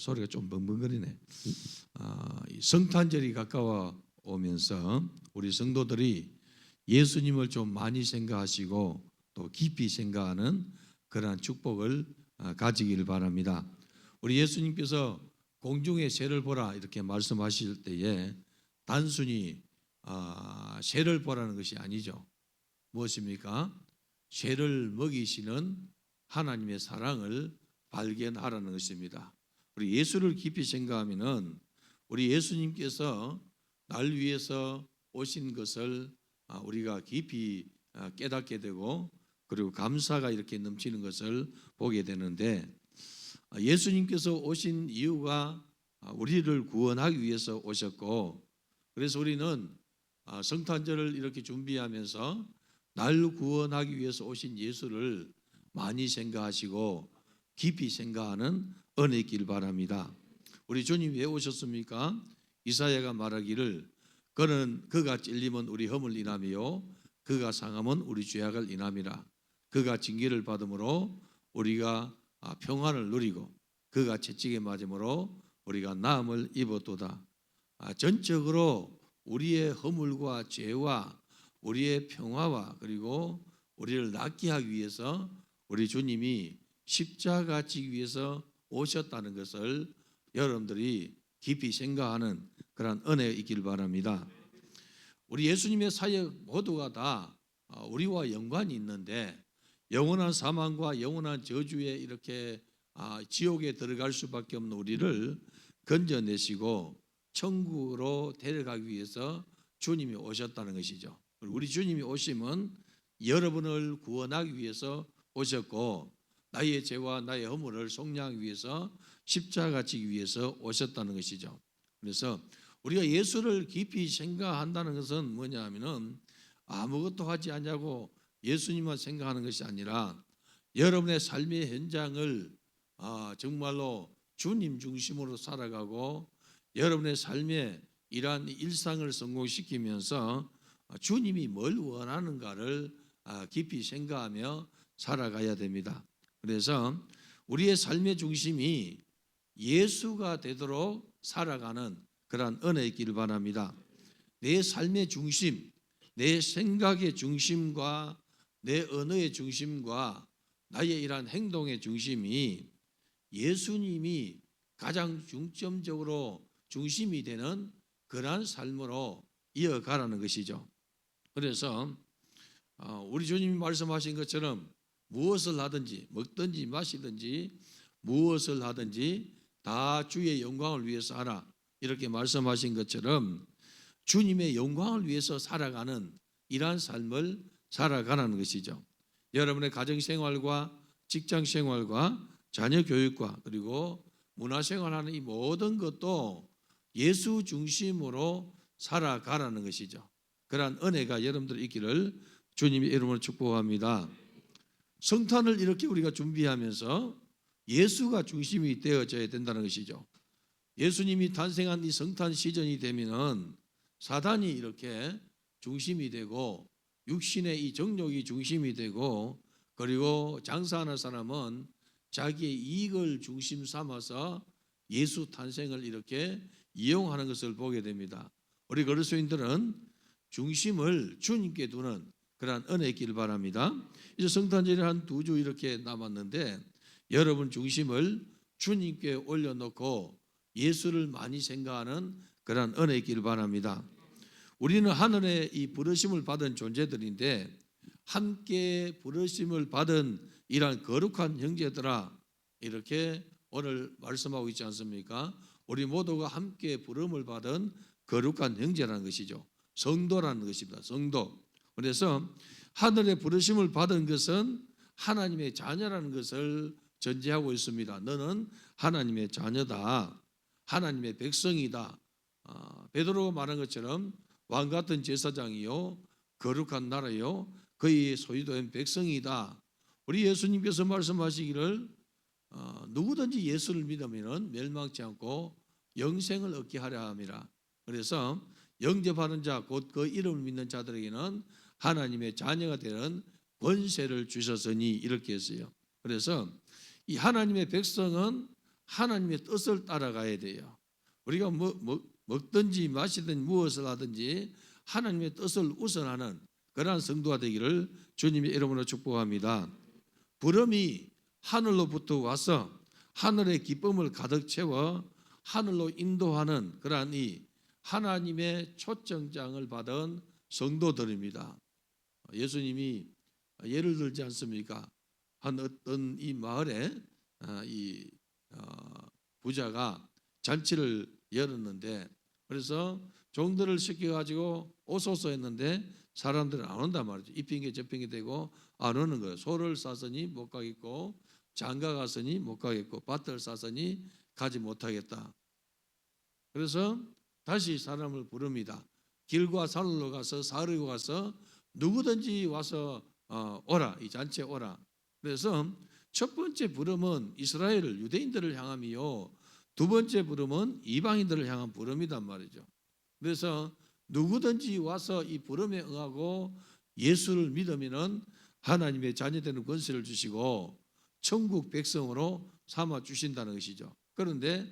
소리가 좀 벙벙거리네. 이 성탄절이 가까워 오면서 우리 성도들이 예수님을 좀 많이 생각하시고 또 깊이 생각하는 그러한 축복을 가지기를 바랍니다. 우리 예수님께서 공중의 새를 보라 이렇게 말씀하실 때에 단순히 새를 보라는 것이 아니죠. 무엇입니까? 새를 먹이시는 하나님의 사랑을 발견하라는 것입니다. 우리 예수를 깊이 생각하면은 우리 예수님께서 날 위해서 오신 것을 우리가 깊이 깨닫게 되고 그리고 감사가 이렇게 넘치는 것을 보게 되는데 예수님께서 오신 이유가 우리를 구원하기 위해서 오셨고 그래서 우리는 성탄절을 이렇게 준비하면서 날 구원하기 위해서 오신 예수를 많이 생각하시고 깊이 생각하는 은혜 있길 바랍니다. 우리 주님 왜 오셨습니까? 이사야가 말하기를 그가 찔림은 우리 허물 인함이요 그가 상함은 우리 죄악을 인함이라. 그가 징계를 받음으로 우리가 평안을 누리고 그가 채찍에 맞음으로 우리가 나음을 입었도다. 전적으로 우리의 허물과 죄와 우리의 평화와 그리고 우리를 낫게 하기 위해서 우리 주님이 십자가 지기 위해서 오셨다는 것을 여러분들이 깊이 생각하는 그런 은혜 있길 바랍니다. 우리 예수님의 사역 모두가 다 우리와 연관이 있는데 영원한 사망과 영원한 저주에 이렇게 지옥에 들어갈 수밖에 없는 우리를 건져내시고 천국으로 데려가기 위해서 주님이 오셨다는 것이죠. 우리 주님이 오심은 여러분을 구원하기 위해서 오셨고 나의 죄와 나의 허물을 속량하기 위해서 십자가 지기 위해서 오셨다는 것이죠. 그래서 우리가 예수를 깊이 생각한다는 것은 뭐냐 하면은 아무것도 하지 않냐고 예수님만 생각하는 것이 아니라 여러분의 삶의 현장을 정말로 주님 중심으로 살아가고 여러분의 삶의 이러한 일상을 성공시키면서 주님이 뭘 원하는가를 깊이 생각하며 살아가야 됩니다. 그래서 우리의 삶의 중심이 예수가 되도록 살아가는 그러한 은혜 있기를 바랍니다. 내 삶의 중심, 내 생각의 중심과 내 언어의 중심과 나의 이러한 행동의 중심이 예수님이 가장 중점적으로 중심이 되는 그러한 삶으로 이어가라는 것이죠. 그래서 우리 주님이 말씀하신 것처럼 무엇을 하든지 먹든지 마시든지 무엇을 하든지 다 주의 영광을 위해서 하라 이렇게 말씀하신 것처럼 주님의 영광을 위해서 살아가는 이러한 삶을 살아가라는 것이죠. 여러분의 가정생활과 직장생활과 자녀교육과 그리고 문화생활하는 이 모든 것도 예수 중심으로 살아가라는 것이죠. 그러한 은혜가 여러분들 있기를 주님의 이름으로 축복합니다. 성탄을 이렇게 우리가 준비하면서 예수가 중심이 되어져야 된다는 것이죠. 예수님이 탄생한 이 성탄 시즌이 되면은 사단이 이렇게 중심이 되고 육신의 이 정욕이 중심이 되고 그리고 장사하는 사람은 자기의 이익을 중심 삼아서 예수 탄생을 이렇게 이용하는 것을 보게 됩니다. 우리 그리스도인들은 중심을 주님께 두는 그러한 은혜 있기를 바랍니다. 이제 성탄절이 한 2주 이렇게 남았는데 여러분 중심을 주님께 올려놓고 예수를 많이 생각하는 그러한 은혜 있기를 바랍니다. 우리는 하늘의 이 부르심을 받은 존재들인데 함께 부르심을 받은 이러한 거룩한 형제들아 이렇게 오늘 말씀하고 있지 않습니까? 우리 모두가 함께 부름을 받은 거룩한 형제라는 것이죠. 성도라는 것입니다. 성도. 그래서 하늘의 부르심을 받은 것은 하나님의 자녀라는 것을 전제하고 있습니다. 너는 하나님의 자녀다. 하나님의 백성이다. 베드로가 말한 것처럼 왕 같은 제사장이요 거룩한 나라요 그의 소유된 백성이다. 우리 예수님께서 말씀하시기를 누구든지 예수를 믿으면 멸망치 않고 영생을 얻게 하려 함이라. 그래서 영접하는 자 곧 그 이름을 믿는 자들에게는 하나님의 자녀가 되는 권세를 주셨으니 이렇게 했어요. 그래서 이 하나님의 백성은 하나님의 뜻을 따라가야 돼요. 우리가 먹든지 마시든지 무엇을 하든지 하나님의 뜻을 우선하는 그러한 성도가 되기를 주님의 이름으로 축복합니다. 부름이 하늘로부터 와서 하늘의 기쁨을 가득 채워 하늘로 인도하는 그러한 이 하나님의 초청장을 받은 성도들입니다. 예수님이 예를 들지 않습니까? 한 어떤 이 마을에 이 부자가 잔치를 열었는데, 그래서 종들을 시켜가지고 오소서 했는데 사람들은 안 온단 말이죠. 이 핑계 저 핑계 대고 안 오는 거예요. 소를 쌌으니 못 가겠고, 장가 갔으니 못 가겠고, 밭을 쌌으니 가지 못하겠다. 그래서 다시 사람을 부릅니다. 길과 산으로 가서 사르고 가서 누구든지 와서 오라, 이 잔치에 오라. 그래서 첫 번째 부름은 이스라엘을, 유대인들을 향함이요, 두 번째 부름은 이방인들을 향한 부름이단 말이죠. 그래서 누구든지 와서 이 부름에 응하고 예수를 믿으면은 하나님의 자녀되는 권세를 주시고 천국 백성으로 삼아 주신다는 것이죠. 그런데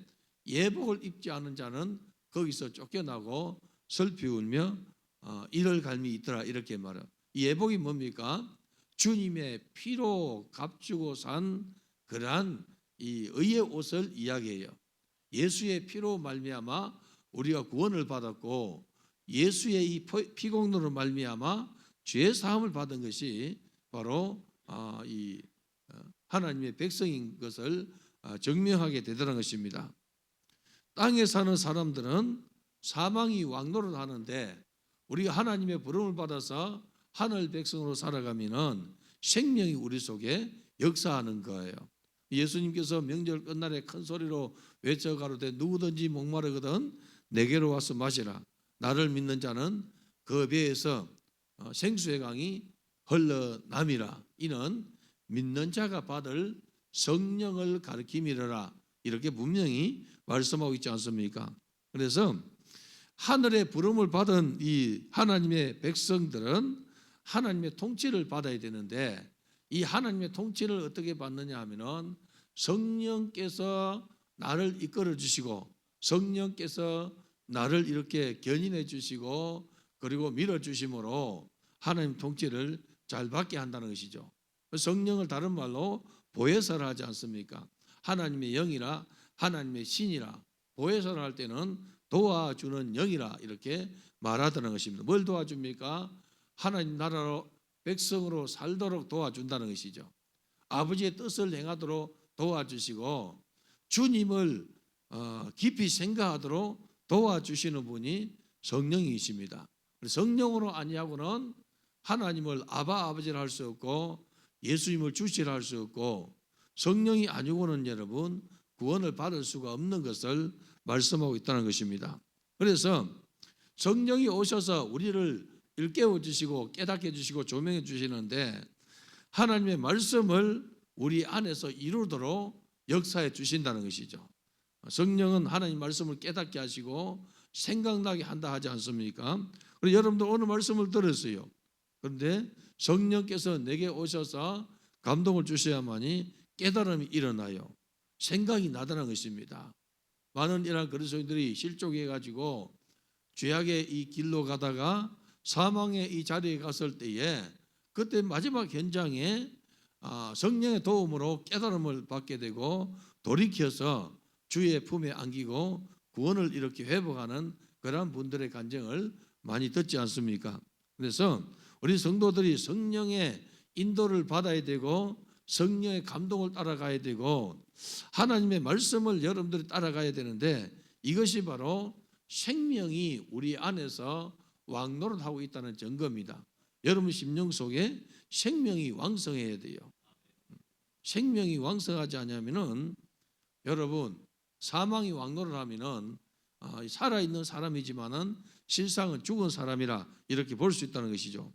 예복을 입지 않은 자는 거기서 쫓겨나고 슬피 울며 이를 갈미 있더라, 이렇게 말해요. 이 예복이 뭡니까? 주님의 피로 값주고 산 그러한 이 의의 옷을 이야기해요. 예수의 피로 말미암아 우리가 구원을 받았고, 예수의 이 피공로로 말미암아 죄 사함을 받은 것이 바로 이 하나님의 백성인 것을 증명하게 되더라는 것입니다. 땅에 사는 사람들은 사망이 왕노릇 하는데, 우리가 하나님의 부름을 받아서 하늘 백성으로 살아가면은 생명이 우리 속에 역사하는 거예요. 예수님께서 명절 끝날에 큰 소리로 외쳐가로되 누구든지 목마르거든 내게로 와서 마시라. 나를 믿는 자는 그 배에서 생수의 강이 흘러남이라. 이는 믿는 자가 받을 성령을 가리킴이라. 이렇게 분명히 말씀하고 있지 않습니까? 그래서 하늘의 부름을 받은 이 하나님의 백성들은 하나님의 통치를 받아야 되는데, 이 하나님의 통치를 어떻게 받느냐 하면은 성령께서 나를 이끌어 주시고, 성령께서 나를 이렇게 견인해 주시고, 그리고 밀어 주심으로 하나님 통치를 잘 받게 한다는 것이죠. 성령을 다른 말로 보혜사를 하지 않습니까? 하나님의 영이라, 하나님의 신이라. 보혜사를 할 때는 도와주는 영이라 이렇게 말하다는 것입니다. 뭘 도와줍니까? 하나님 나라로 백성으로 살도록 도와준다는 것이죠. 아버지의 뜻을 행하도록 도와주시고, 주님을 깊이 생각하도록 도와주시는 분이 성령이십니다. 성령으로 아니하고는 하나님을 아버지라 할 수 없고, 예수님을 주시라 할 수 없고, 성령이 아니고는 여러분 구원을 받을 수가 없는 것을 말씀하고 있다는 것입니다. 그래서 성령이 오셔서 우리를 일깨워 주시고 깨닫게 주시고 조명해 주시는데, 하나님의 말씀을 우리 안에서 이루도록 역사해 주신다는 것이죠. 성령은 하나님 말씀을 깨닫게 하시고 생각나게 한다 하지 않습니까? 그리고 여러분들 오늘 말씀을 들었어요. 그런데 성령께서 내게 오셔서 감동을 주셔야만이 깨달음이 일어나요. 생각이 나다는 것입니다. 많은 이런 그리스도인들이 실족해 가지고 죄악의 이 길로 가다가 사망의 이 자리에 갔을 때에, 그때 마지막 현장에 성령의 도움으로 깨달음을 받게 되고 돌이켜서 주의 품에 안기고 구원을 이렇게 회복하는 그런 분들의 간증을 많이 듣지 않습니까? 그래서 우리 성도들이 성령의 인도를 받아야 되고 성령의 감동을 따라가야 되고 하나님의 말씀을 여러분들이 따라가야 되는데, 이것이 바로 생명이 우리 안에서 왕노릇하고 있다는 증거입니다. 여러분 심령 속에 생명이 왕성해야 돼요. 생명이 왕성하지 않으면은 여러분 사망이 왕노릇하면은 살아있는 사람이지만은 실상은 죽은 사람이라 이렇게 볼 수 있다는 것이죠.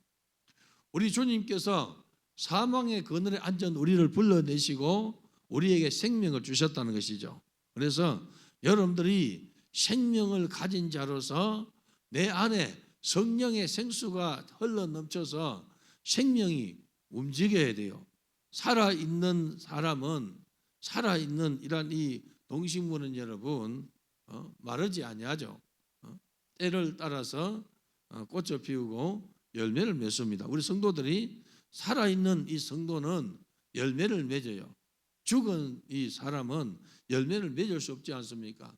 우리 주님께서 사망의 그늘에 앉은 우리를 불러내시고 우리에게 생명을 주셨다는 것이죠. 그래서 여러분들이 생명을 가진 자로서 내 안에 성령의 생수가 흘러넘쳐서 생명이 움직여야 돼요. 살아있는 사람은 살아있는 이런 이 동식물은 여러분 마르지 아니하죠. 때를 따라서 꽃을 피우고 열매를 맺습니다. 우리 성도들이 살아있는 이 성도는 열매를 맺어요. 죽은 이 사람은 열매를 맺을 수 없지 않습니까?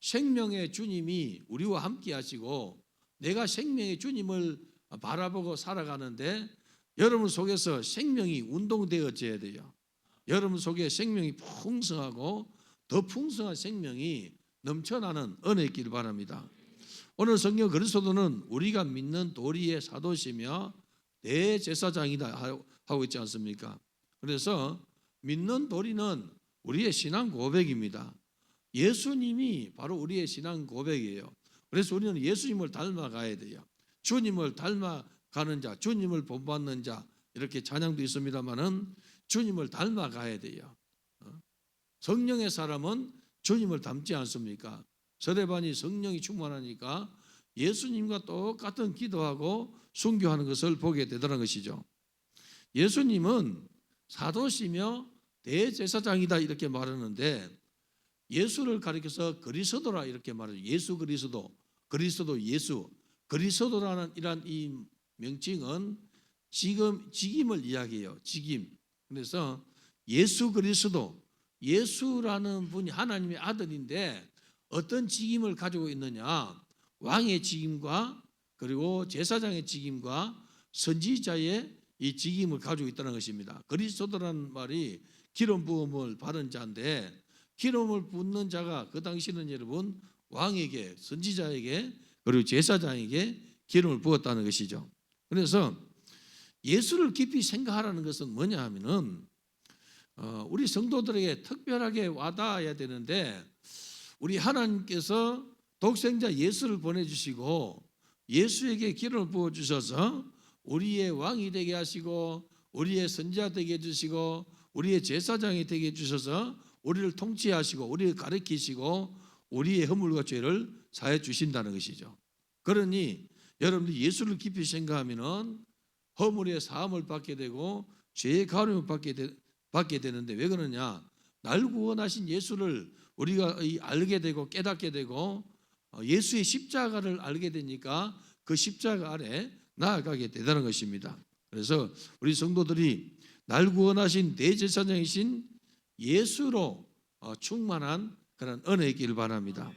생명의 주님이 우리와 함께 하시고 내가 생명의 주님을 바라보고 살아가는데 여러분 속에서 생명이 운동되어져야 돼요. 여러분 속에 생명이 풍성하고 더 풍성한 생명이 넘쳐나는 은혜 있기를 바랍니다. 오늘 성경 그리스도는 우리가 믿는 도리의 사도시며 대제사장이다 하고 있지 않습니까? 그래서 믿는 도리는 우리의 신앙 고백입니다. 예수님이 바로 우리의 신앙 고백이에요. 그래서 우리는 예수님을 닮아가야 돼요. 주님을 닮아가는 자, 주님을 본받는 자, 이렇게 찬양도 있습니다만은 주님을 닮아가야 돼요. 성령의 사람은 주님을 닮지 않습니까? 서대반이 성령이 충만하니까 예수님과 똑같은 기도하고 순교하는 것을 보게 되더라는 것이죠. 예수님은 사도시며 대제사장이다 이렇게 말하는데 예수를 가리켜서 그리스도라 이렇게 말하죠. 예수 그리스도, 그리스도 예수. 그리스도라는 이런 이 명칭은 지금 직임을 이야기해요. 직임. 그래서 예수 그리스도, 예수라는 분이 하나님의 아들인데 어떤 직임을 가지고 있느냐? 왕의 직임과 그리고 제사장의 직임과 선지자의 이 직임을 가지고 있다는 것입니다. 그리스도라는 말이 기름 부음을 받은 자인데 기름을 붓는 자가 그 당시는 여러분 왕에게, 선지자에게 그리고 제사장에게 기름을 부었다는 것이죠. 그래서 예수를 깊이 생각하라는 것은 뭐냐 하면은 우리 성도들에게 특별하게 와닿아야 되는데 우리 하나님께서 독생자 예수를 보내주시고 예수에게 기름을 부어주셔서 우리의 왕이 되게 하시고 우리의 선지자 되게 해주시고 우리의 제사장이 되게 해주셔서 우리를 통치하시고 우리를 가르치시고 우리의 허물과 죄를 사해 주신다는 것이죠. 그러니 여러분들이 예수를 깊이 생각하면 허물의 사함을 받게 되고 죄의 가름을 받게 되는데 왜 그러냐? 날 구원하신 예수를 우리가 알게 되고 깨닫게 되고 예수의 십자가를 알게 되니까 그 십자가 아래 나아가게 되다는 것입니다. 그래서 우리 성도들이 날 구원하신 대제사장이신 예수로 충만한 그런 은혜이길 바랍니다.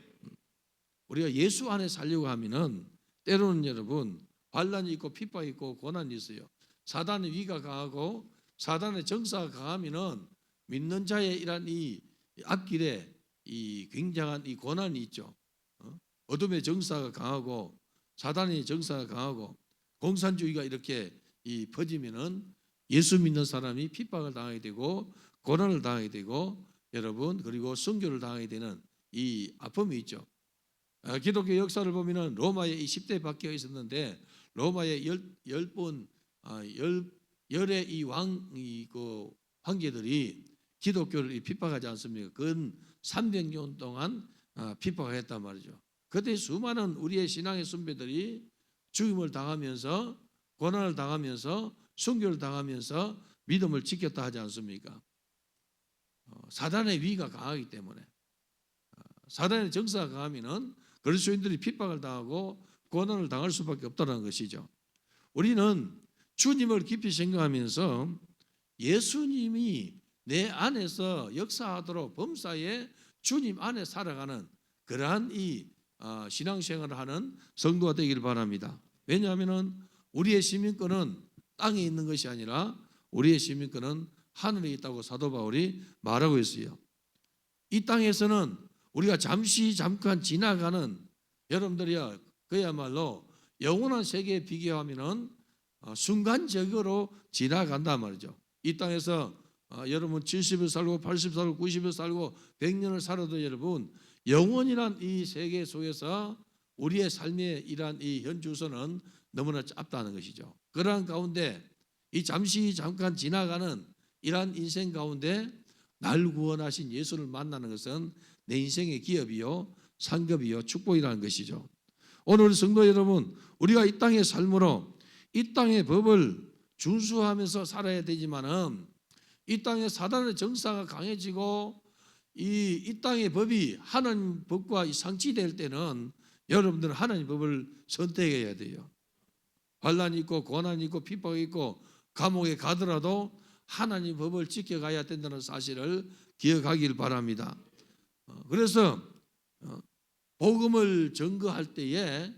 우리가 예수 안에 살려고 하면은 때로는 여러분 환난이 있고 핍박이 있고 고난이 있어요. 사단의 위가 강하고 사단의 정사가 강하면은 믿는 자의 이런 이 앞길에 이 굉장한 이 고난이 있죠. 어둠의 정사가 강하고 사단의 정사가 강하고 공산주의가 이렇게 퍼지면은 예수 믿는 사람이 핍박을 당하게 되고 고난을 당하게 되고 여러분 그리고 순교를 당하게 되는 이 아픔이 있죠. 기독교 역사를 보면은 로마에 10대 박혀 있었는데 로마의 10번 열의 이 황제들이 기독교를 핍박하지 않습니까? 근 300년 동안 핍박을 했단 말이죠. 그때 수많은 우리의 신앙의 선배들이 죽임을 당하면서 고난을 당하면서 순교를 당하면서 믿음을 지켰다 하지 않습니까? 사단의 위가 강하기 때문에 사단의 정사가 강하면은 그리스도인들이 핍박을 당하고 고난을 당할 수밖에 없다는 것이죠. 우리는 주님을 깊이 생각하면서 예수님이 내 안에서 역사하도록 범사에 주님 안에 살아가는 그러한 이 신앙생활을 하는 성도가 되기를 바랍니다. 왜냐하면 우리의 시민권은 땅에 있는 것이 아니라 우리의 시민권은 하늘에 있다고 사도 바울이 말하고 있어요. 이 땅에서는 우리가 잠깐 지나가는 여러분들이야 그야말로 영원한 세계에 비교하면은 순간적으로 지나간단 말이죠. 이 땅에서 여러분 70을 살고 80을 살고 90을 살고 100년을 살아도 여러분 영원이란 이 세계 속에서 우리의 삶의 이러한 이 현주소는 너무나 짧다는 것이죠. 그러한 가운데 이 잠깐 지나가는 이러한 인생 가운데 날 구원하신 예수를 만나는 것은 내 인생의 기업이요 상급이요 축복이라는 것이죠. 오늘 우리 성도 여러분, 우리가 이 땅의 삶으로 이 땅의 법을 준수하면서 살아야 되지만은 이 땅에 사단의 정사가 강해지고 이 땅의 법이 하나님 법과 상치될 때는 여러분들은 하나님 법을 선택해야 돼요. 환난이 있고 고난이 있고 핍박이 있고 감옥에 가더라도 하나님 법을 지켜가야 된다는 사실을 기억하길 바랍니다. 그래서 복음을 전거할 때에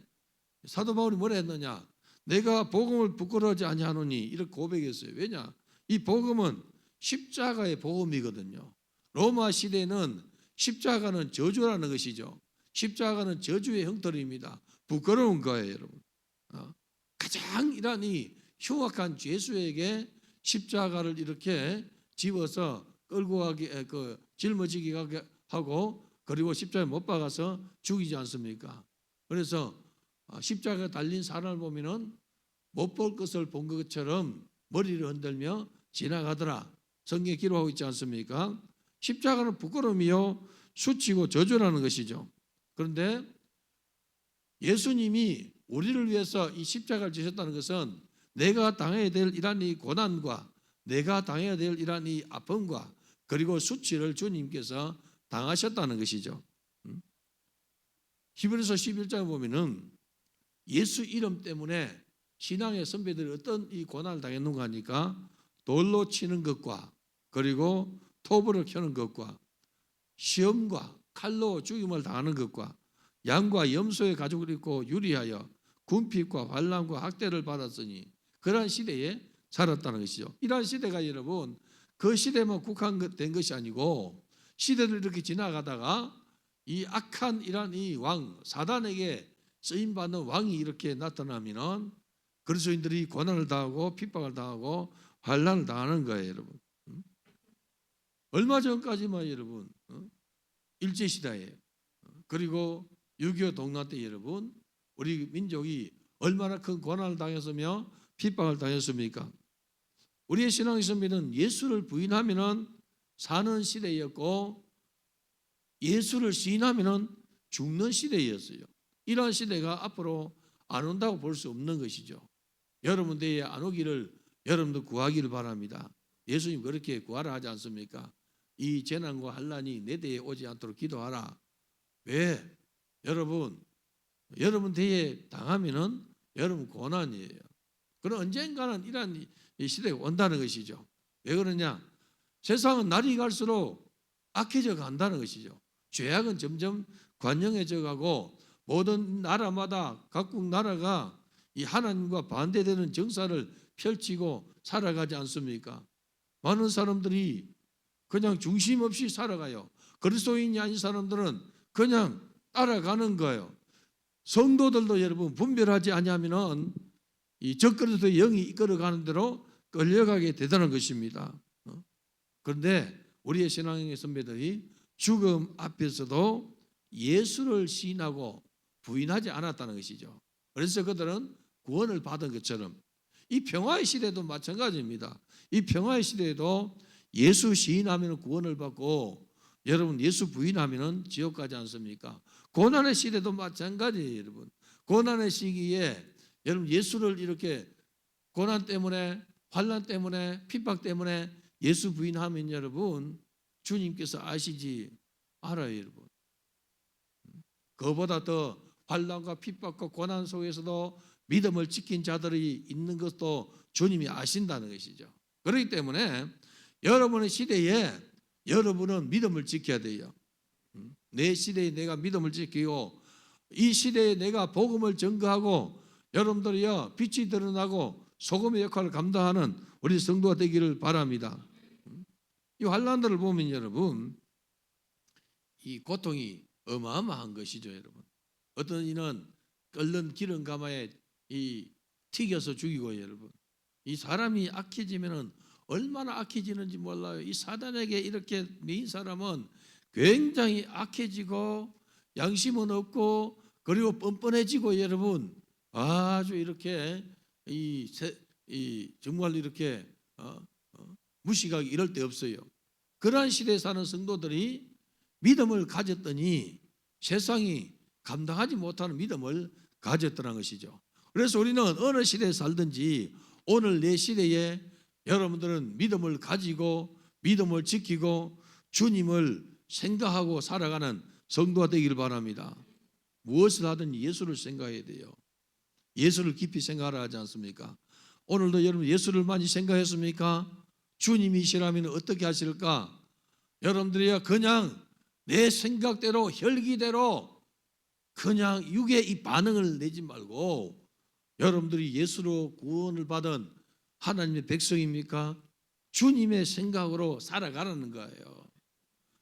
사도 바울이 뭐라 했느냐? 내가 복음을 부끄러워하지 아니하노니 이렇게 고백했어요. 왜냐? 이 복음은 십자가의 복음이거든요. 로마 시대는 십자가는 저주라는 것이죠. 십자가는 저주의 형태입니다. 부끄러운 거예요, 여러분. 가장 이란이 흉악한 죄수에게 십자가를 이렇게 집어서 끌고 가게 짊어지게 하고 그리고 십자가에 못 박아서 죽이지 않습니까? 그래서 십자가에 달린 사람을 보면은 못 볼 것을 본 것처럼 머리를 흔들며 지나가더라. 성경에 기록하고 있지 않습니까? 십자가는 부끄러움이요 수치고 저주라는 것이죠. 그런데 예수님이 우리를 위해서 이 십자가를 지셨다는 것은 내가 당해야 될 이러한 이 고난과 내가 당해야 될 이러한 이 아픔과 그리고 수치를 주님께서 당하셨다는 것이죠. 히브리서 11장에 보면은 예수 이름 때문에 신앙의 선배들이 어떤 이 고난을 당했는가 하니까 돌로 치는 것과 그리고 톱으로 켜는 것과 시험과 칼로 죽임을 당하는 것과 양과 염소의 가죽을 입고 유리하여 군핍과 환난과 학대를 받았으니 그러한 시대에 살았다는 것이죠. 이러한 시대가 여러분 그 시대만 국한된 것이 아니고 시대를 이렇게 지나가다가 이 악한 이러한 이 왕 사단에게 쓰임받는 왕이 이렇게 나타나면은 그리스도인들이 고난을 당하고 핍박을 당하고 환난을 당하는 거예요, 여러분. 얼마 전까지만 여러분 일제시대에 그리고 6.25 동란 때 여러분 우리 민족이 얼마나 큰 고난을 당했으며 핍박을 당했습니까? 우리의 신앙의 선배는 예수를 부인하면은 사는 시대였고 예수를 시인하면은 죽는 시대였어요. 이러한 시대가 앞으로 안 온다고 볼 수 없는 것이죠. 여러분 대에 안 오기를 여러분도 구하기를 바랍니다. 예수님 그렇게 구하라 하지 않습니까? 이 재난과 환난이 내 대에 오지 않도록 기도하라. 왜? 여러분 대에 당하면은 여러분 고난이에요. 그럼 언젠가는 이러한 이 시대가 온다는 것이죠. 왜 그러냐? 세상은 날이 갈수록 악해져 간다는 것이죠. 죄악은 점점 관영해져 가고 모든 나라마다 각국 나라가 이 하나님과 반대되는 정사를 펼치고 살아가지 않습니까? 많은 사람들이 그냥 중심 없이 살아가요. 그리스도인이 아닌 사람들은 그냥 따라가는 거예요. 성도들도 여러분 분별하지 아니하면은 이 적그리스도의 영이 이끌어가는 대로 끌려가게 되다는 것입니다. 그런데 우리의 신앙의 선배들이 죽음 앞에서도 예수를 시인하고 부인하지 않았다는 것이죠. 그래서 그들은 구원을 받은 것처럼 이 평화의 시대도 마찬가지입니다. 이 평화의 시대에도 예수 시인하면 구원을 받고 여러분 예수 부인하면 지옥 가지 않습니까? 고난의 시대도 마찬가지예요, 여러분. 고난의 시기에 여러분 예수를 이렇게 고난 때문에 환난 때문에 핍박 때문에 예수 부인하면 여러분 주님께서 아시지 알아요, 여러분. 그보다 더 환난과 핍박과 고난 속에서도 믿음을 지킨 자들이 있는 것도 주님이 아신다는 것이죠. 그렇기 때문에 여러분의 시대에 여러분은 믿음을 지켜야 돼요. 내 시대에 내가 믿음을 지키고 이 시대에 내가 복음을 전거하고 여러분들이요 빛이 드러나고 소금의 역할을 감당하는 우리 성도가 되기를 바랍니다. 이 환난들을 보면 여러분 이 고통이 어마어마한 것이죠, 여러분. 어떤 이는 끓는 기름 가마에 이 튀겨서 죽이고 여러분 이 사람이 악해지면은 얼마나 악해지는지 몰라요. 이 사단에게 이렇게 매인 사람은 굉장히 악해지고 양심은 없고 그리고 뻔뻔해지고 여러분 아주 이렇게 정말 이렇게 무식하게 이럴 데 없어요. 그러한 시대에 사는 성도들이 믿음을 가졌더니 세상이 감당하지 못하는 믿음을 가졌다는 것이죠. 그래서 우리는 어느 시대에 살든지 오늘 내 시대에 여러분들은 믿음을 가지고 믿음을 지키고 주님을 생각하고 살아가는 성도가 되기를 바랍니다. 무엇을 하든 예수를 생각해야 돼요. 예수를 깊이 생각하라 하지 않습니까? 오늘도 여러분 예수를 많이 생각했습니까? 주님이시라면 어떻게 하실까? 여러분들이 그냥 내 생각대로 혈기대로 그냥 육의 이 반응을 내지 말고 여러분들이 예수로 구원을 받은 하나님의 백성입니까? 주님의 생각으로 살아가라는 거예요.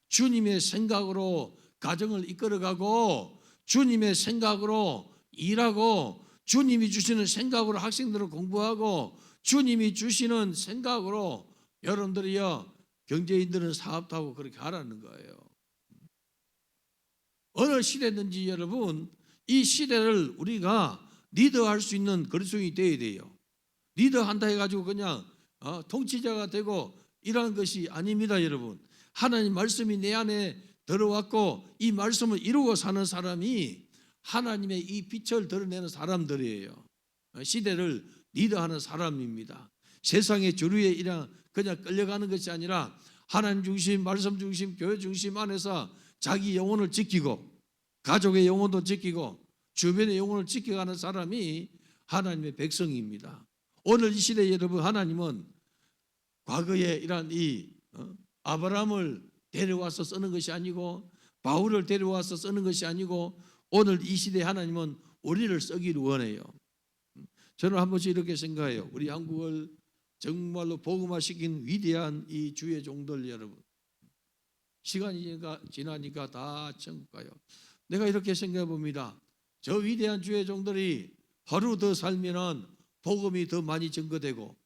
주님의 생각으로 가정을 이끌어가고 주님의 생각으로 일하고 주님이 주시는 생각으로 학생들을 공부하고 주님이 주시는 생각으로 여러분들이요 경제인들은 사업도 하고 그렇게 하라는 거예요. 어느 시대든지 여러분 이 시대를 우리가 리더할 수 있는 그리스도인이 되어야 돼요. 리더한다 해가지고 그냥 통치자가 되고 이러는 것이 아닙니다. 여러분 하나님 말씀이 내 안에 들어왔고 이 말씀을 이루고 사는 사람이 하나님의 이 빛을 드러내는 사람들이에요. 시대를 리더하는 사람입니다. 세상의 주류에 이랑 그냥 끌려가는 것이 아니라 하나님 중심, 말씀 중심, 교회 중심 안에서 자기 영혼을 지키고 가족의 영혼도 지키고 주변의 영혼을 지켜가는 사람이 하나님의 백성입니다. 오늘 이 시대에 여러분 하나님은 과거에 이런 아브라함을 데려와서 쓰는 것이 아니고 바울을 데려와서 쓰는 것이 아니고 오늘 이 시대에 하나님은 우리를 쓰기를 원해요. 저는 한 번씩 이렇게 생각해요. 우리 한국을 정말로 복음화시킨 위대한 이 주의 종들 여러분 시간이 지나니까 다 천국 가요. 내가 이렇게 생각해 봅니다. 저 위대한 주의 종들이 하루 더 살면은 복음이 더 많이 증거되고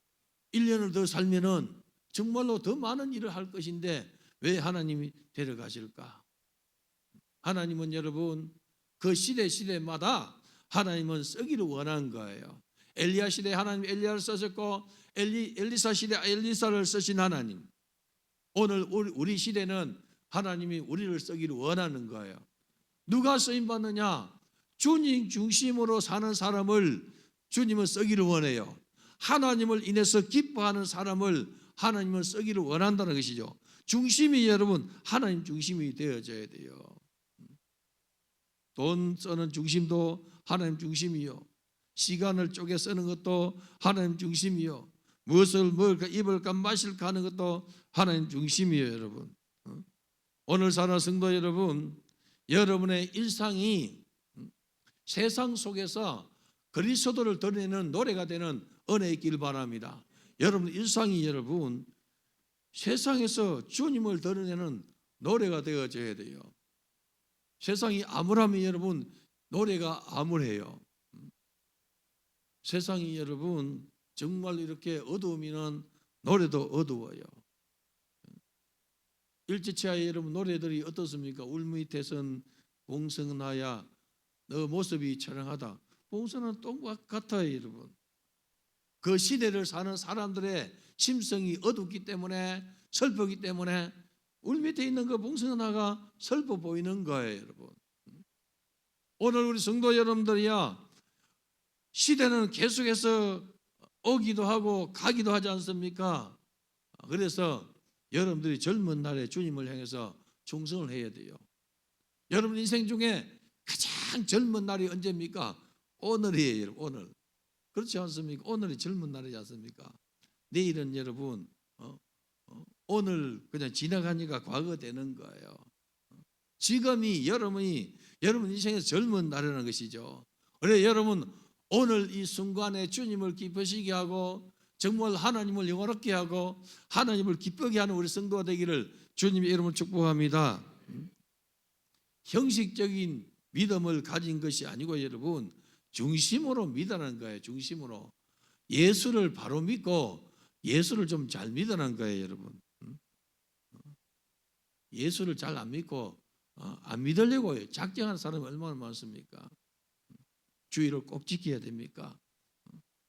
1년을 더 살면은 정말로 더 많은 일을 할 것인데 왜 하나님이 데려가실까? 하나님은 여러분 그 시대마다 하나님은 쓰기를 원한 거예요. 엘리야 시대에 하나님 엘리야를 쓰셨고 엘리사 시대 엘리사를 쓰신 하나님 오늘 우리 시대는 하나님이 우리를 쓰기를 원하는 거예요. 누가 쓰임받느냐? 주님 중심으로 사는 사람을 주님은 쓰기를 원해요. 하나님을 인해서 기뻐하는 사람을 하나님은 쓰기를 원한다는 것이죠. 중심이 여러분 하나님 중심이 되어져야 돼요. 돈 쓰는 중심도 하나님 중심이요. 시간을 쪼개 쓰는 것도 하나님 중심이요. 무엇을 먹을까 입을까 마실까 하는 것도 하나님 중심이에요. 여러분 오늘 사는 성도 여러분 여러분의 일상이 세상 속에서 그리스도를 드러내는 노래가 되는 은혜의 있기를 바랍니다. 여러분 일상이 여러분 세상에서 주님을 드러내는 노래가 되어져야 돼요. 세상이 암울하면 여러분 노래가 암울해요. 세상이 여러분 정말 이렇게 어두우면 노래도 어두워요. 일지치하에 여러분 노래들이 어떻습니까? 울밑에선 봉성나야 너 모습이 처량하다. 봉성은 똥과 같아요. 여러분 그 시대를 사는 사람들의 심성이 어둡기 때문에 슬프기 때문에 울밑에 있는 그 봉성나가 슬퍼 보이는 거예요. 여러분 오늘 우리 성도 여러분들이야 시대는 계속해서 오기도 하고 가기도 하지 않습니까? 그래서 여러분들이 젊은 날에 주님을 향해서 충성을 해야 돼요. 여러분 인생 중에 가장 젊은 날이 언제입니까? 오늘이에요. 오늘 그렇지 않습니까? 오늘이 젊은 날이지 않습니까? 내일은 여러분 오늘 그냥 지나가니까 과거 되는 거예요. 지금이 여러분 인생에서 젊은 날이라는 것이죠. 그래 여러분 오늘 이 순간에 주님을 기쁘시게 하고 정말 하나님을 영원하게 하고 하나님을 기쁘게 하는 우리 성도가 되기를 주님의 이름으로 축복합니다. 형식적인 믿음을 가진 것이 아니고 여러분 중심으로 믿으라는 거예요. 중심으로 예수를 바로 믿고 예수를 좀 잘 믿으라는 거예요. 여러분 예수를 잘 안 믿고 안 믿으려고 작정하는 사람이 얼마나 많습니까? 주의를 꼭 지켜야 됩니까?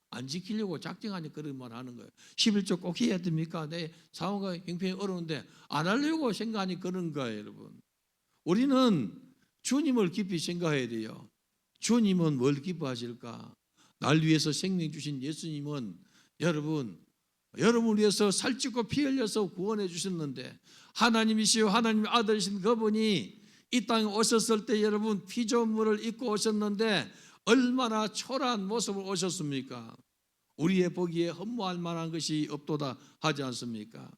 안 지키려고 작정하니 그런 말 하는 거예요. 11조 꼭 해야 됩니까? 내 상호가 형편이 어려운데 안 하려고 생각하니 그런 거예요. 여러분 우리는 주님을 깊이 생각해야 돼요. 주님은 뭘 기뻐하실까? 날 위해서 생명 주신 예수님은 여러분을 위해서 살찌고 피 흘려서 구원해 주셨는데 하나님이시요 하나님의 아들이신 그분이 이 땅에 오셨을 때 여러분 피조물을 입고 오셨는데 얼마나 초라한 모습으로 오셨습니까? 우리의 보기에 흠모할 만한 것이 없도다 하지 않습니까?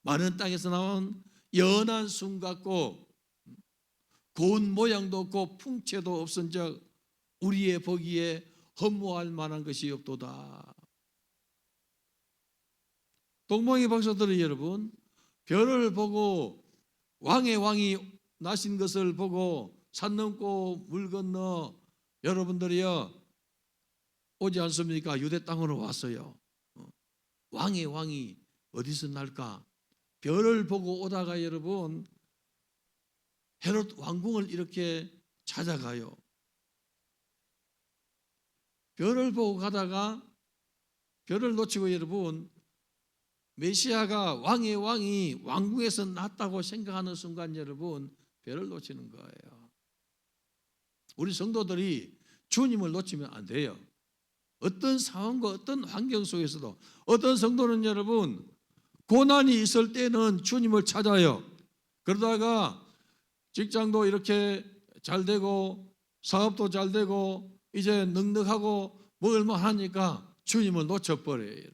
마른 땅에서 나온 연한 순 같고 고운 모양도 없고 풍채도 없은즉 우리의 보기에 흠모할 만한 것이 없도다. 동방의 박사들이 여러분 별을 보고 왕의 왕이 나신 것을 보고 산 넘고 물 건너 여러분들이요 오지 않습니까? 유대 땅으로 왔어요. 왕의 왕이 어디서 날까? 별을 보고 오다가 여러분 헤롯 왕궁을 이렇게 찾아가요. 별을 보고 가다가 별을 놓치고 여러분 메시아가 왕의 왕이 왕궁에서 났다고 생각하는 순간 여러분 별을 놓치는 거예요. 우리 성도들이 주님을 놓치면 안 돼요. 어떤 상황과 어떤 환경 속에서도 어떤 성도는 여러분 고난이 있을 때는 주님을 찾아요. 그러다가 직장도 이렇게 잘 되고 사업도 잘 되고 이제 넉넉하고 먹을만 하니까 주님을 놓쳐버려요.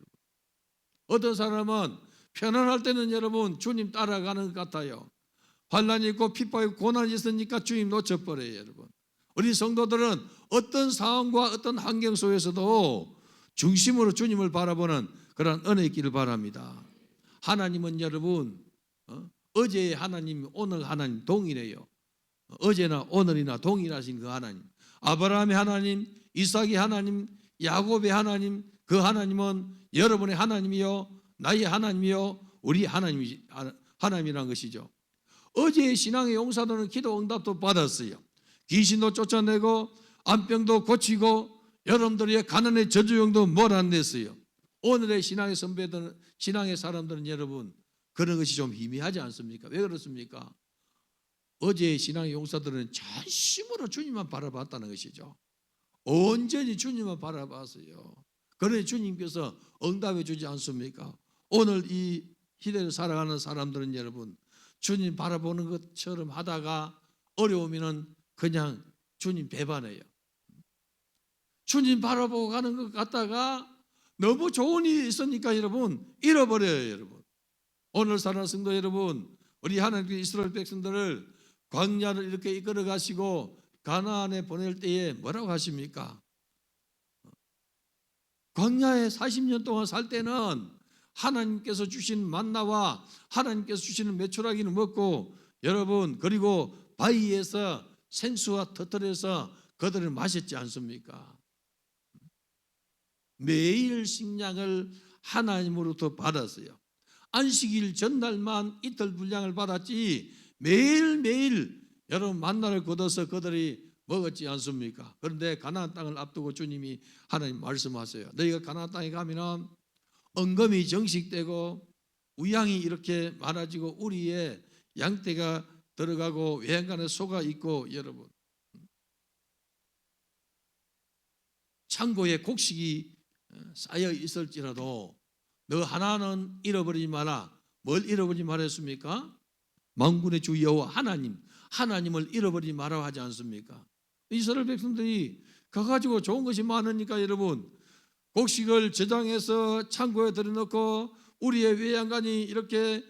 어떤 사람은 편안할 때는 여러분 주님 따라가는 것 같아요. 환난이 있고 핍박이 있고 고난이 있으니까 주님 놓쳐버려요. 여러분 우리 성도들은 어떤 상황과 어떤 환경 속에서도 중심으로 주님을 바라보는 그런 은혜 있기를 바랍니다. 하나님은 여러분 어제의 하나님 오늘 하나님 동일해요. 어제나 오늘이나 동일하신 그 하나님, 아브라함의 하나님, 이삭의 하나님, 야곱의 하나님, 그 하나님은 여러분의 하나님이요 나의 하나님이요 우리 하나님이란 것이죠. 어제의 신앙의 용사들은 기도 응답도 받았어요. 귀신도 쫓아내고 암병도 고치고 여러분들의 가난의 저주용도 몰아냈어요. 오늘의 신앙의 선배들은 신앙의 사람들은 여러분 그런 것이 좀 희미하지 않습니까? 왜 그렇습니까? 어제의 신앙의 용사들은 전심으로 주님만 바라봤다는 것이죠. 온전히 주님만 바라봤어요. 그러니 주님께서 응답해 주지 않습니까? 오늘 이 시대를 살아가는 사람들은 여러분 주님 바라보는 것처럼 하다가 어려우면 그냥 주님 배반해요. 주님 바라보고 가는 것 같다가 너무 좋은 일이 있으니까 여러분 잃어버려요. 여러분 오늘 사는 성도 여러분 우리 하나님께 이스라엘 백성들을 광야를 이렇게 이끌어 가시고 가나안에 보낼 때에 뭐라고 하십니까? 광야에 40년 동안 살 때는 하나님께서 주신 만나와 하나님께서 주시는 메추라기를 먹고 여러분 그리고 바위에서 생수와 터틀에서 그들을 마셨지 않습니까? 매일 식량을 하나님으로부터 받았어요. 안식일 전날만 이틀 분량을 받았지 매일매일 여러분 만나를 거둬서 그들이 먹었지 않습니까? 그런데 가나안 땅을 앞두고 주님이 하나님 말씀하세요. 너희가 가나안 땅에 가면은 언금이 정식되고 우양이 이렇게 많아지고 우리의 양떼가 들어가고 외양간에 소가 있고 여러분 창고에 곡식이 쌓여 있을지라도 너 하나는 잃어버리지 마라. 뭘 잃어버리지 말았습니까? 만군의 주 여호와 하나님을 잃어버리지 말라고 하지 않습니까? 이스라엘 백성들이 가가지고 좋은 것이 많으니까 여러분 곡식을 저장해서 창고에 들여놓고 우리의 외양간이 이렇게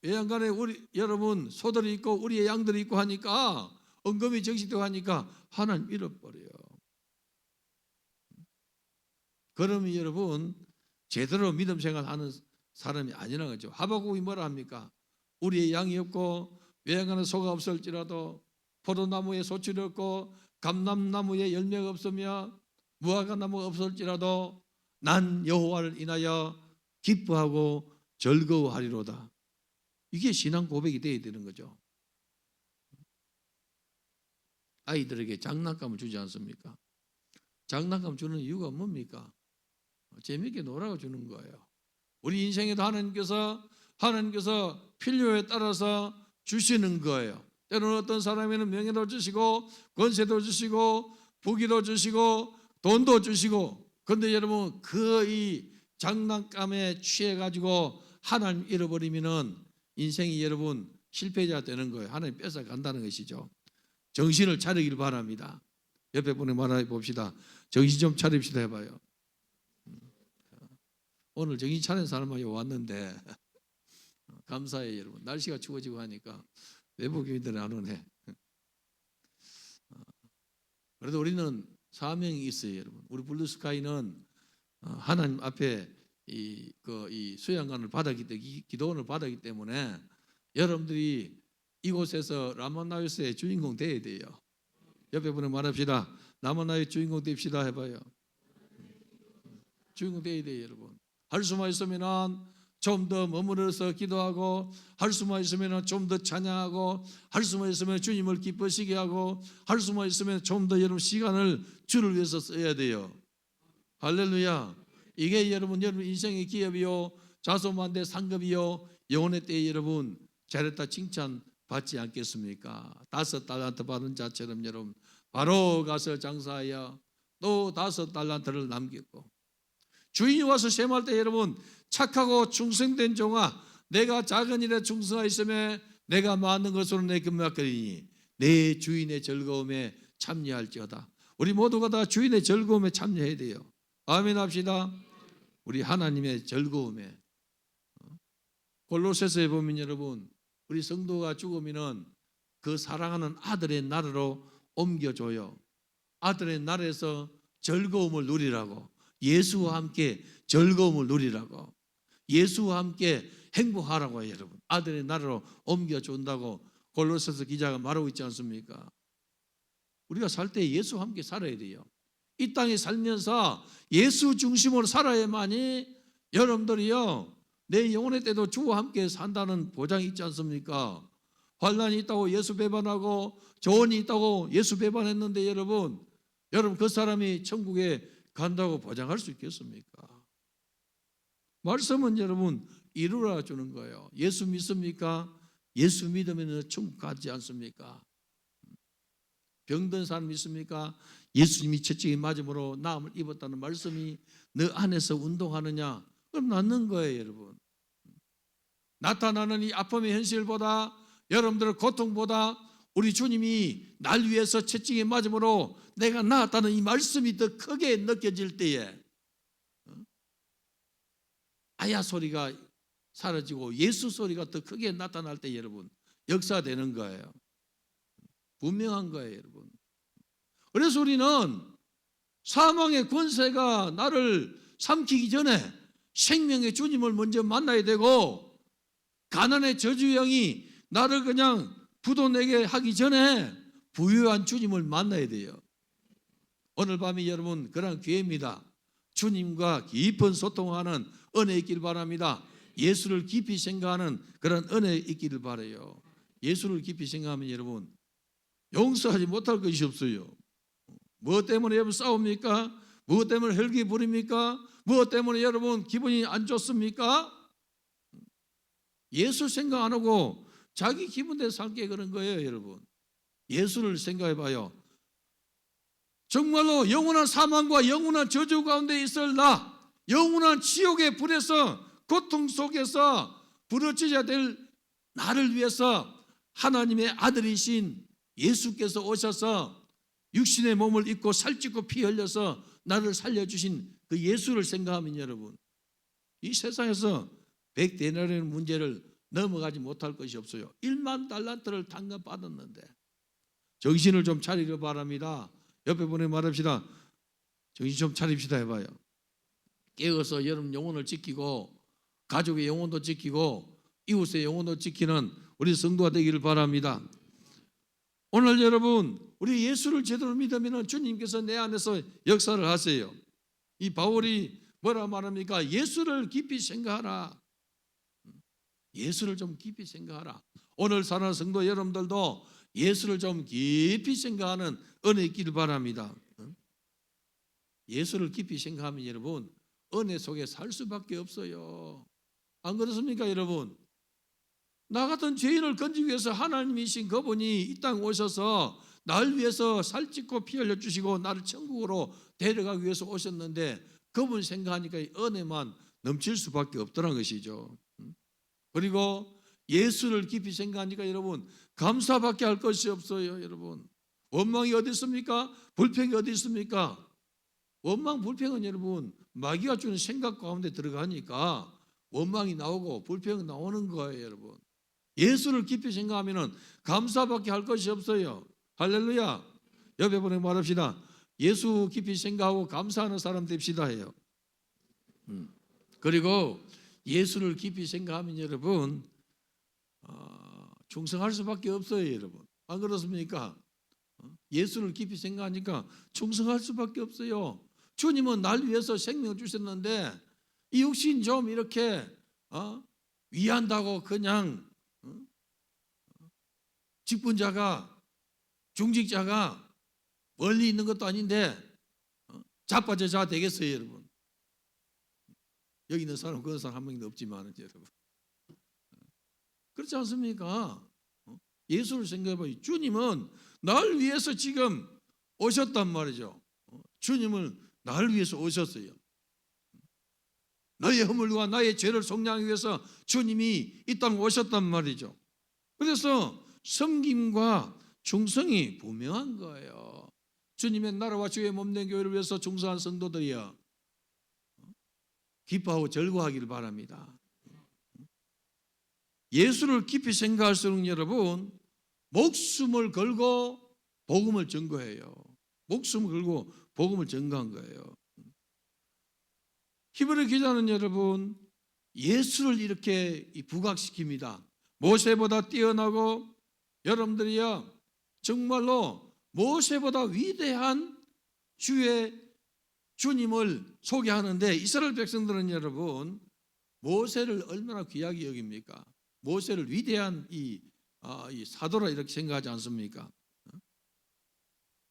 외양간에 우리 여러분 소들이 있고 우리의 양들이 있고 하니까 언금이 정식되고 하니까 하나님 잃어버려요. 그러면 여러분 제대로 믿음 생활하는 사람이 아니라는 거죠. 하박국이 뭐라 합니까? 우리의 양이 없고 외양간에 소가 없을지라도 포도나무에 소출이 없고 감람나무에 열매가 없으며 무화과나무가 없을지라도 난 여호와를 인하여 기뻐하고 즐거워하리로다. 이게 신앙 고백이 되어야 되는 거죠. 아이들에게 장난감을 주지 않습니까? 장난감 주는 이유가 뭡니까? 재미있게 놀라고 주는 거예요. 우리 인생에도 하나님께서 필요에 따라서 주시는 거예요. 때로는 어떤 사람에는 명예도 주시고 권세도 주시고 부귀도 주시고 돈도 주시고 그런데 여러분 그 이 장난감에 취해가지고 하나님 잃어버리면은 인생이 여러분 실패자 되는 거예요. 하나님 뺏어 간다는 것이죠. 정신을 차리길 바랍니다. 옆에 분에 말해 봅시다. 정신 좀 차립시다 해봐요. 오늘 정신 차린 사람이 왔는데 감사해요 여러분. 날씨가 추워지고 하니까 외부교인들은 안 오네. 그래도 우리는 사명이 있어요 여러분. 우리 블루스카이는 하나님 앞에 이 수양관을 받았기 때문에, 기도원을 받았기 때문에 여러분들이 이곳에서 라마나요스의 주인공 되어야 돼요. 옆에 분에 말합시다. 라마나요스 주인공 됩시다 해봐요. 주인공 되어야 돼요 여러분. 할 수만 있으면 좀 더 머무러서 기도하고, 할 수만 있으면 좀 더 찬양하고, 할 수만 있으면 주님을 기쁘시게 하고, 할 수만 있으면 좀 더 여러분 시간을 주를 위해서 써야 돼요. 할렐루야. 이게 여러분 인생의 기업이요, 자소만대 상급이요, 영혼의 때에 여러분 잘했다 칭찬 받지 않겠습니까? 5달란트 받은 자처럼 여러분 바로 가서 장사하여 또 5달란트를 남겼고, 주인이 와서 셈할 때 여러분 착하고 충성된 종아, 내가 작은 일에 충성하였으며 내가 많은 것으로 내 금막거리니 내 주인의 즐거움에 참여할지어다. 우리 모두가 다 주인의 즐거움에 참여해야 돼요. 아멘 합시다. 우리 하나님의 즐거움에. 골로새서에 보면 여러분 우리 성도가 죽으면은 그 사랑하는 아들의 나라로 옮겨줘요. 아들의 나라에서 즐거움을 누리라고, 예수와 함께 즐거움을 누리라고, 예수와 함께 행복하라고 해요 여러분. 아들의 나라로 옮겨준다고 골로새서 기자가 말하고 있지 않습니까? 우리가 살 때 예수와 함께 살아야 돼요. 이 땅에 살면서 예수 중심으로 살아야만이 여러분들이요 내 영혼의 때도 주와 함께 산다는 보장이 있지 않습니까? 환난이 있다고 예수 배반하고 조언이 있다고 예수 배반했는데 여러분 그 사람이 천국에 간다고 보장할 수 있겠습니까? 말씀은 여러분 이루라 주는 거예요. 예수 믿습니까? 예수 믿으면 천국 가지 않습니까? 병든 사람 믿습니까? 예수님이 채찍에 맞음으로 나음을 입었다는 말씀이 너 안에서 운동하느냐? 그럼 낫는 거예요 여러분. 나타나는 이 아픔의 현실보다, 여러분들의 고통보다 우리 주님이 날 위해서 채찍에 맞음으로 내가 나았다는 이 말씀이 더 크게 느껴질 때에 아야 소리가 사라지고 예수 소리가 더 크게 나타날 때 여러분 역사되는 거예요. 분명한 거예요 여러분. 그래서 우리는 사망의 권세가 나를 삼키기 전에 생명의 주님을 먼저 만나야 되고, 가난의 저주형이 나를 그냥 부도내게 하기 전에 부유한 주님을 만나야 돼요. 오늘 밤이 여러분 그런 기회입니다. 주님과 깊은 소통하는 은혜 있기를 바랍니다. 예수를 깊이 생각하는 그런 은혜 있기를 바라요. 예수를 깊이 생각하면 여러분 용서하지 못할 것이 없어요. 무엇 때문에 여러분 싸웁니까? 무엇 때문에 혈기 부립니까? 무엇 때문에 여러분 기분이 안 좋습니까? 예수 생각 안 하고 자기 기분대로 살게 그런 거예요 여러분. 예수를 생각해 봐요. 정말로 영원한 사망과 영원한 저주 가운데 있을 나, 영원한 지옥의 불에서 고통 속에서 부러지자 될 나를 위해서 하나님의 아들이신 예수께서 오셔서 육신의 몸을 입고 살찌고 피 흘려서 나를 살려주신 그 예수를 생각하면 여러분 이 세상에서 100데나리온 문제를 넘어가지 못할 것이 없어요. 1만 달란트를 탕감받았는데 정신을 좀 차리려 바랍니다. 옆에 분에 말합시다. 정신 좀 차립시다 해봐요. 깨어서 여러분 영혼을 지키고 가족의 영혼도 지키고 이웃의 영혼도 지키는 우리 성도가 되기를 바랍니다. 오늘 여러분 우리 예수를 제대로 믿으면 주님께서 내 안에서 역사를 하세요. 이 바울이 뭐라 말합니까? 예수를 깊이 생각하라. 예수를 좀 깊이 생각하라. 오늘 사는 성도 여러분들도 예수를 좀 깊이 생각하는 은혜 있기를 바랍니다. 예수를 깊이 생각하면 여러분 은혜 속에 살 수밖에 없어요. 안 그렇습니까 여러분? 나 같은 죄인을 건지기 위해서 하나님이신 그분이 이 땅에 오셔서 날 위해서 살찌고 피 흘려주시고 나를 천국으로 데려가기 위해서 오셨는데 그분 생각하니까 은혜만 넘칠 수밖에 없더란 것이죠. 그리고 예수를 깊이 생각하니까 여러분 감사밖에 할 것이 없어요. 여러분 원망이 어디 있습니까? 불평이 어디 있습니까? 원망 불평은 여러분 마귀가 주는 생각 가운데 들어가니까 원망이 나오고 불평이 나오는 거예요. 여러분 예수를 깊이 생각하면 감사밖에 할 것이 없어요. 할렐루야. 옆에 보내 말합시다. 예수 깊이 생각하고 감사하는 사람 됩시다 해요. 그리고 예수를 깊이 생각하면 여러분 충성할 수밖에 없어요. 여러분 안 그렇습니까? 예수를 깊이 생각하니까 충성할 수밖에 없어요. 주님은 날 위해서 생명을 주셨는데 이 육신 좀 이렇게 위한다고 그냥 직분자가 중직자가 멀리 있는 것도 아닌데 자빠져 되겠어요. 여러분 여기 있는 사람 그런 사람 한 명도 없지만 여러분 그렇지 않습니까? 예수를 생각해봐요. 주님은 날 위해서 지금 오셨단 말이죠. 주님은 날 위해서 오셨어요. 너의 허물과 나의 죄를 속량하기 위해서 주님이 이 땅에 오셨단 말이죠. 그래서 섬김과 충성이 분명한 거예요. 주님의 나라와 주의 몸된 교회를 위해서 충성한 성도들이여 기뻐하고 즐거워하기를 바랍니다. 예수를 깊이 생각할수록 여러분 목숨을 걸고 복음을 전거해요. 목숨을 걸고 복음을 전거한 거예요. 히브리 기자는 여러분 예수를 이렇게 부각시킵니다. 모세보다 뛰어나고 여러분들이요 정말로 모세보다 위대한 주님을 소개하는데 이스라엘 백성들은 여러분 모세를 얼마나 귀하게 여깁니까? 모세를 위대한 이 사도라 이렇게 생각하지 않습니까?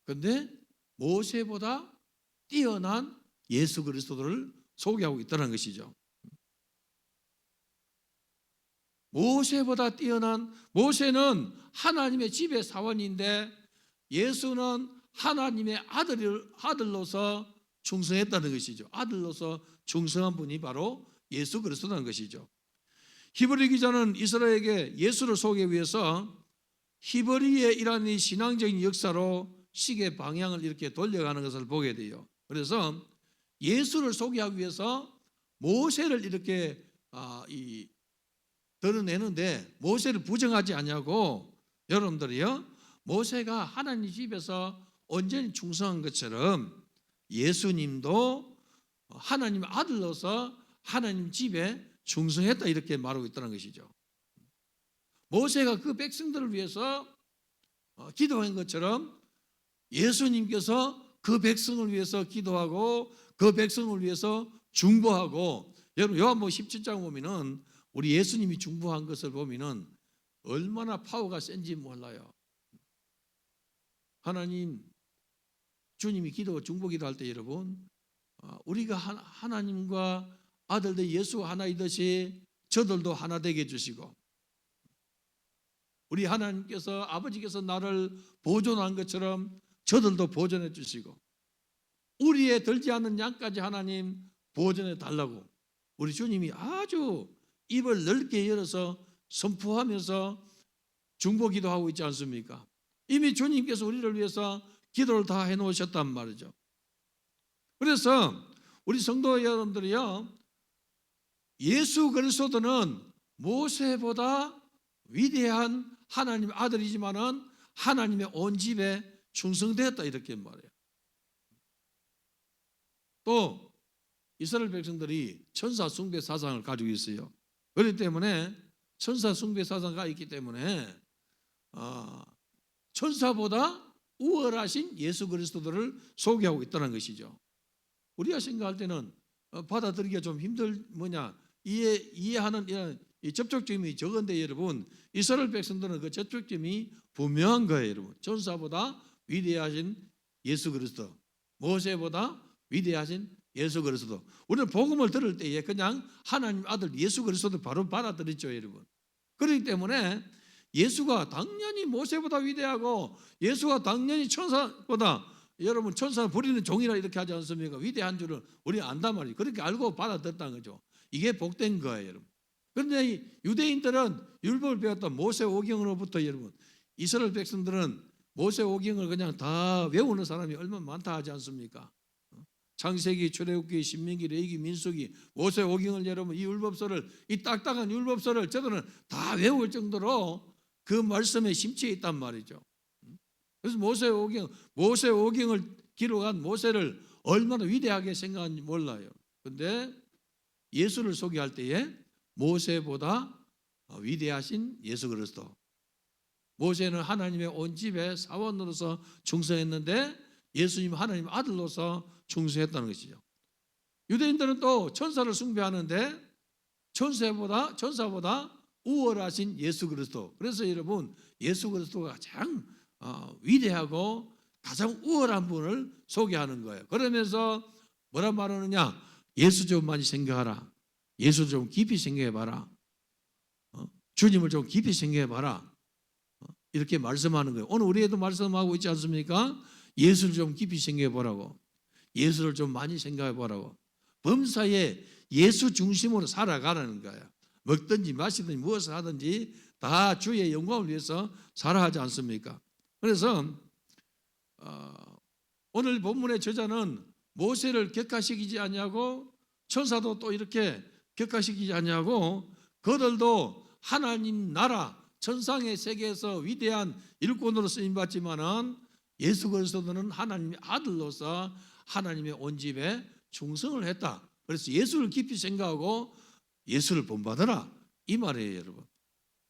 그런데 모세보다 뛰어난 예수 그리스도를 소개하고 있다는 것이죠. 모세보다 뛰어난 모세는 하나님의 지배 사원인데 예수는 하나님의 아들로서 충성했다는 것이죠. 아들로서 충성한 분이 바로 예수 그리스도라는 것이죠. 히브리 기자는 이스라엘에게 예수를 소개하기 위해서 히브리의 이러한 이 신앙적인 역사로 시계 방향을 이렇게 돌려가는 것을 보게 돼요. 그래서 예수를 소개하기 위해서 모세를 이렇게 드러내는데 모세를 부정하지 않냐고 여러분들이요 모세가 하나님 집에서 온전히 충성한 것처럼 예수님도 하나님 아들로서 하나님 집에 충성했다 이렇게 말하고 있다는 것이죠. 모세가 그 백성들을 위해서 기도한 것처럼 예수님께서 그 백성을 위해서 기도하고 그 백성을 위해서 중보하고 여러분 요한복음 17장 보면은 우리 예수님이 중보한 것을 보면은 얼마나 파워가 센지 몰라요. 하나님 주님이 중보 기도할 때 여러분 우리가 하나님과 아들들 예수가 하나이듯이 저들도 하나 되게 해주시고 우리 하나님께서 아버지께서 나를 보존한 것처럼 저들도 보존해 주시고 우리의 들지 않는 양까지 하나님 보존해 달라고 우리 주님이 아주 입을 넓게 열어서 선포하면서 중보 기도하고 있지 않습니까? 이미 주님께서 우리를 위해서 기도를 다 해놓으셨단 말이죠. 그래서 우리 성도 여러분들이요 예수 그리스도는 모세보다 위대한 하나님 아들이지만은 하나님의 온 집에 충성되었다 이렇게 말해요. 또 이스라엘 백성들이 천사 숭배 사상을 가지고 있어요. 그렇기 때문에 천사 숭배 사상가 있기 때문에 천사보다 우월하신 예수 그리스도를 소개하고 있다는 것이죠. 우리가 생각할 때는 받아들이기가 좀 이해하는 이런 접촉점이 적은데 여러분 이스라엘 백성들은 그 접촉점이 분명한 거예요. 여러분 천사보다 위대하신 예수 그리스도, 모세보다 위대하신 예수 그리스도. 우리는 복음을 들을 때에 그냥 하나님 아들 예수 그리스도를 바로 받아들였죠, 여러분. 그렇기 때문에 예수가 당연히 모세보다 위대하고 예수가 당연히 천사보다 여러분 천사는 부리는 종이라 이렇게 하지 않습니까? 위대한 줄을 우리 안단 말이에요. 그렇게 알고 받아들였다는 거죠. 이게 복된 거예요, 여러분. 그런데 이 유대인들은 율법을 배웠던 모세오경으로부터 여러분 이스라엘 백성들은 모세오경을 그냥 다 외우는 사람이 얼마나 많다 하지 않습니까? 창세기, 출애굽기, 신명기, 레위기, 민수기, 모세오경을 여러분 이 율법서를 이 딱딱한 율법서를 저들은 다 외울 정도로 그 말씀에 심취해 있단 말이죠. 그래서 모세오경을 기록한 모세를 얼마나 위대하게 생각하는지 몰라요. 그런데 예수를 소개할 때에 모세보다 위대하신 예수 그리스도. 모세는 하나님의 온 집의 사원으로서 충성했는데 예수님은 하나님의 아들로서 충성했다는 것이죠. 유대인들은 또 천사를 숭배하는데 천사보다 우월하신 예수 그리스도. 그래서 여러분 예수 그리스도가 가장 위대하고 가장 우월한 분을 소개하는 거예요. 그러면서 뭐라 말하느냐? 예수 좀 많이 생각하라. 예수 좀 깊이 생각해봐라. 주님을 좀 깊이 생각해봐라. 이렇게 말씀하는 거예요. 오늘 우리에도 말씀하고 있지 않습니까? 예수를 좀 깊이 생각해보라고. 예수를 좀 많이 생각해보라고. 범사에 예수 중심으로 살아가라는 거예요. 먹든지 마시든지 무엇을 하든지 다 주의 영광을 위해서 살아가지 않습니까? 그래서 오늘 본문의 저자는 모세를 격하시키지 아니하고 천사도 또 이렇게 격하시키지 아니하고 그들도 하나님 나라 천상의 세계에서 위대한 일꾼으로 쓰임받지만은 예수 그리스도는 하나님의 아들로서 하나님의 온 집에 충성을 했다. 그래서 예수를 깊이 생각하고 예수를 본받아라 이 말이에요.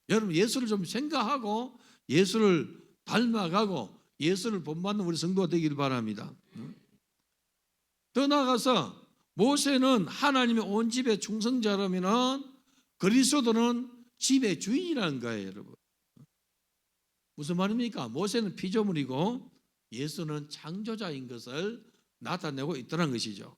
여러분 예수를 좀 생각하고 예수를 닮아가고 예수를 본받는 우리 성도가 되기를 바랍니다. 더 나아가서 모세는 하나님의 온 집의 충성자라면 그리스도는 집의 주인이라는 거예요. 여러분 무슨 말입니까? 모세는 피조물이고 예수는 창조자인 것을 나타내고 있다는 것이죠.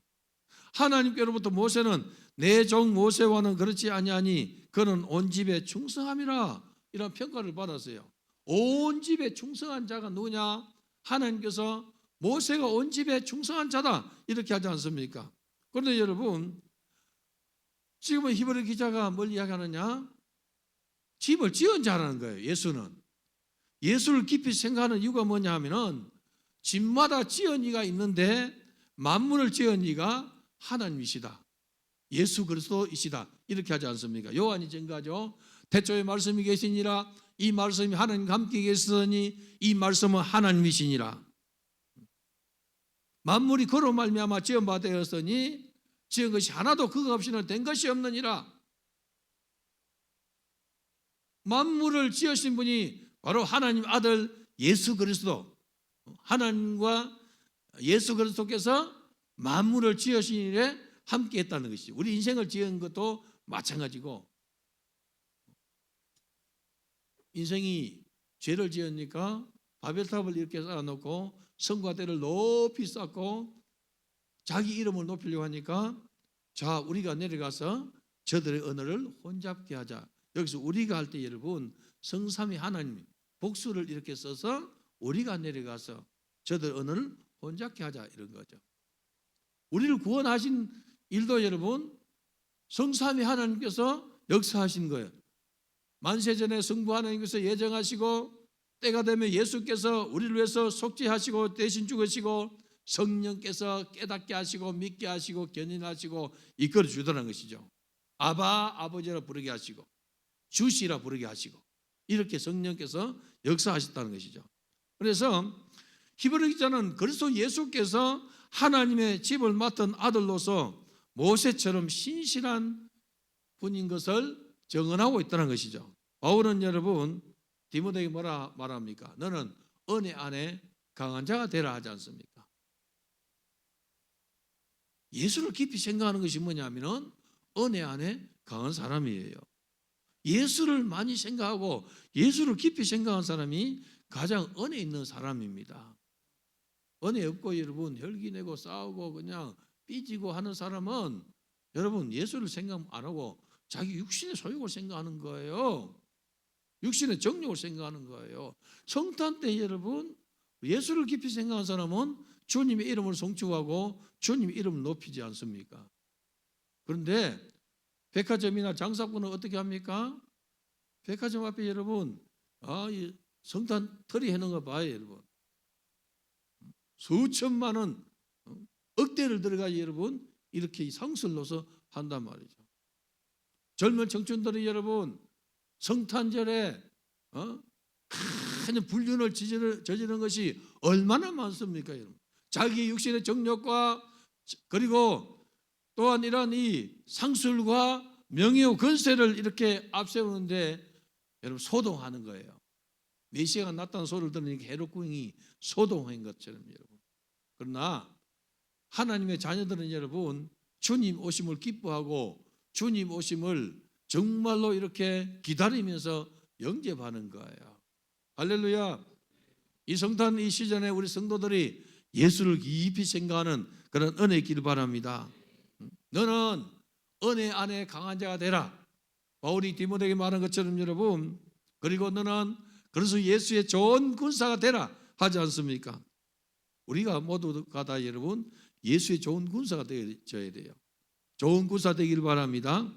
하나님께로부터 모세는 내 종 모세와는 그렇지 아니하니 그는 온 집에 충성함이라 이런 평가를 받았어요. 온 집에 충성한 자가 누구냐? 하나님께서 모세가 온 집에 충성한 자다 이렇게 하지 않습니까? 그런데 여러분 지금은 히브리 기자가 뭘 이야기하느냐? 집을 지은 자라는 거예요. 예수를 깊이 생각하는 이유가 뭐냐 하면은 집마다 지은 이가 있는데 만물을 지은 이가 하나님이시다. 예수 그리스도이시다. 이렇게 하지 않습니까? 요한이 증거하죠. 태초에 말씀이 계시니라 이 말씀이 하나님과 함께 계시더니 이 말씀은 하나님이시니라. 만물이 그로 말미암아 지은 바 되었으니 지은 것이 하나도 그거 없이는 된 것이 없느니라. 만물을 지으신 분이 바로 하나님 아들 예수 그리스도. 하나님과 예수 그리스도께서 만물을 지으신 일에 함께 했다는 것이죠. 우리 인생을 지은 것도 마찬가지고 인생이 죄를 지으니까 바벨탑을 이렇게 쌓아놓고 성과 대를 높이 쌓고 자기 이름을 높이려고 하니까 자 우리가 내려가서 저들의 언어를 혼잡게 하자. 여기서 우리가 할 때 여러분 성삼위 하나님 복수를 이렇게 써서 우리가 내려가서 저들 언어를 혼잡게 하자 이런 거죠. 우리를 구원하신 일도 여러분 성삼위 하나님께서 역사하신 거예요. 만세전에 성부 하나님께서 예정하시고 때가 되면 예수께서 우리를 위해서 속죄하시고 대신 죽으시고 성령께서 깨닫게 하시고 믿게 하시고 견인하시고 이끌어 주더라는 것이죠. 아버지라 부르게 하시고 주시라 부르게 하시고 이렇게 성령께서 역사하셨다는 것이죠. 그래서 히브리 기자는 그리스도 예수께서 하나님의 집을 맡은 아들로서 모세처럼 신실한 분인 것을 증언하고 있다는 것이죠. 바울은 여러분 디모데에게 뭐라 말합니까? 너는 은혜 안에 강한 자가 되라 하지 않습니까? 예수를 깊이 생각하는 것이 뭐냐면은 은혜 안에 강한 사람이에요. 예수를 많이 생각하고 예수를 깊이 생각한 사람이 가장 은혜 있는 사람입니다. 은혜 없고 여러분 혈기 내고 싸우고 그냥 삐지고 하는 사람은 여러분 예수를 생각 안 하고 자기 육신의 소욕을 생각하는 거예요. 육신의 정욕을 생각하는 거예요. 성탄 때 여러분 예수를 깊이 생각한 사람은 주님의 이름을 송축하고 주님의 이름을 높이지 않습니까? 그런데 백화점이나 장사꾼은 어떻게 합니까? 백화점 앞에 여러분, 이 성탄 트리 해놓은 거 봐요, 여러분. 수천만 원, 억대를 들어가 여러분 이렇게 상수를 넣어서 한단 말이죠. 젊은 청춘들이 여러분 성탄절에 큰 불륜을 저지르는 것이 얼마나 많습니까, 여러분? 자기 육신의 정욕과 그리고 또한 이러한 이 상술과 명예와 권세를 이렇게 앞세우는데 여러분 소동하는 거예요. 메시아가 나타난 소리를 들으니까 헤롯궁이 소동한 것처럼 여러분. 그러나 하나님의 자녀들은 여러분 주님 오심을 기뻐하고 주님 오심을 정말로 이렇게 기다리면서 영접하는 거예요. 할렐루야. 이 성탄 이 시즌에 우리 성도들이 예수를 깊이 생각하는 그런 은혜 있기를 바랍니다. 너는 은혜 안에 강한 자가 되라. 바울이 디모데에게 말한 것처럼 여러분, 그리고 너는 그래서 예수의 좋은 군사가 되라 하지 않습니까? 우리가 모두가 다 여러분 예수의 좋은 군사가 되어야 돼요. 좋은 군사 되기를 바랍니다.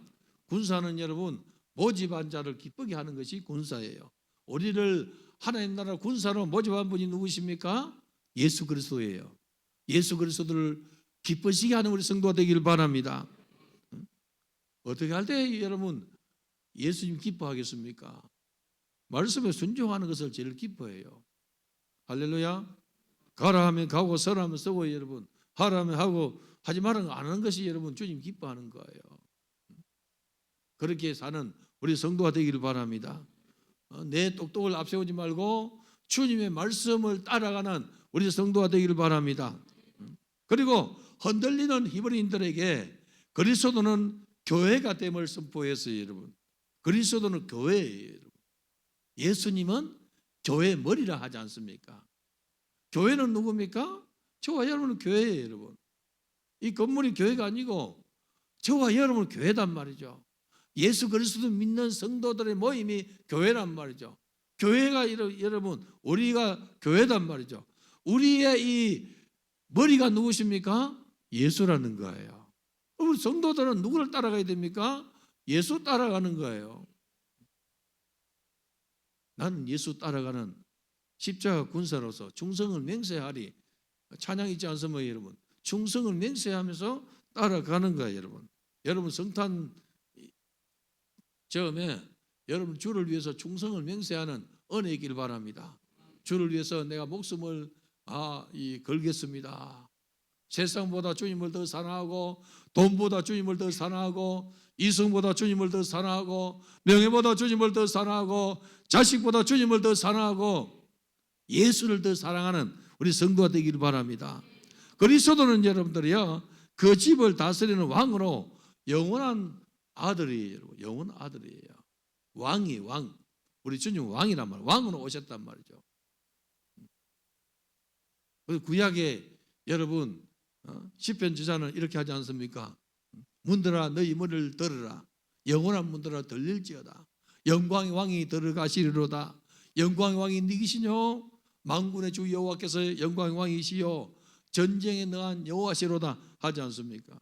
군사는 여러분 모집한 자를 기쁘게 하는 것이 군사예요. 우리를 하나님 나라 군사로 모집한 분이 누구십니까? 예수 그리스도예요. 예수 그리스도를 기쁘시게 하는 우리 성도가 되기를 바랍니다. 어떻게 할 때 여러분 예수님 기뻐하겠습니까? 말씀에 순종하는 것을 제일 기뻐해요. 할렐루야. 가라 하면 가고 서라 하면 서고 여러분 하라 하면 하고 하지 말은 안 하는 것이 여러분 주님 기뻐하는 거예요. 그렇게 사는 우리 성도가 되기를 바랍니다. 내 똑똑을 앞세우지 말고 주님의 말씀을 따라가는 우리 성도가 되기를 바랍니다. 그리고 흔들리는 히브리인들에게 그리스도는 교회가 됨을 선포했어요, 여러분. 그리스도는 교회예요, 여러분. 예수님은 교회 머리라 하지 않습니까? 교회는 누굽니까? 저와 여러분은 교회예요, 여러분. 이 건물이 교회가 아니고 저와 여러분은 교회단 말이죠. 예수 그리스도 믿는 성도들의 모임이 교회란 말이죠. 교회가 여러분 우리가 교회단 말이죠. 우리의 이 머리가 누구십니까? 예수라는 거예요. 우리 성도들은 누구를 따라가야 됩니까? 예수 따라가는 거예요. 나는 예수 따라가는 십자가 군사로서 충성을 맹세하리. 찬양 있지 않습니까, 여러분? 충성을 맹세하면서 따라가는 거예요, 여러분. 여러분 성탄 처음에 여러분 주를 위해서 충성을 맹세하는 은혜 있기를 바랍니다. 주를 위해서 내가 목숨을 걸겠습니다. 세상보다 주님을 더 사랑하고 돈보다 주님을 더 사랑하고 이성보다 주님을 더 사랑하고 명예보다 주님을 더 사랑하고 자식보다 주님을 더 사랑하고 예수를 더 사랑하는 우리 성도가 되기를 바랍니다. 그리스도는 여러분들이요 그 집을 다스리는 왕으로 영원한 아들이에요. 영원 아들이에요. 왕이 왕. 우리 주님 왕이란 말이에요. 왕으로 오셨단 말이죠. 구약에 여러분 시편 지자는 이렇게 하지 않습니까? 문들아 너희 머리를 들으라. 영원한 문들아 들릴지어다. 영광의 왕이 들어가시리로다. 영광의 왕이 누구시뇨? 만군의 주 여호와께서 영광의 왕이시요 전쟁에 능한 여호와시로다 하지 않습니까?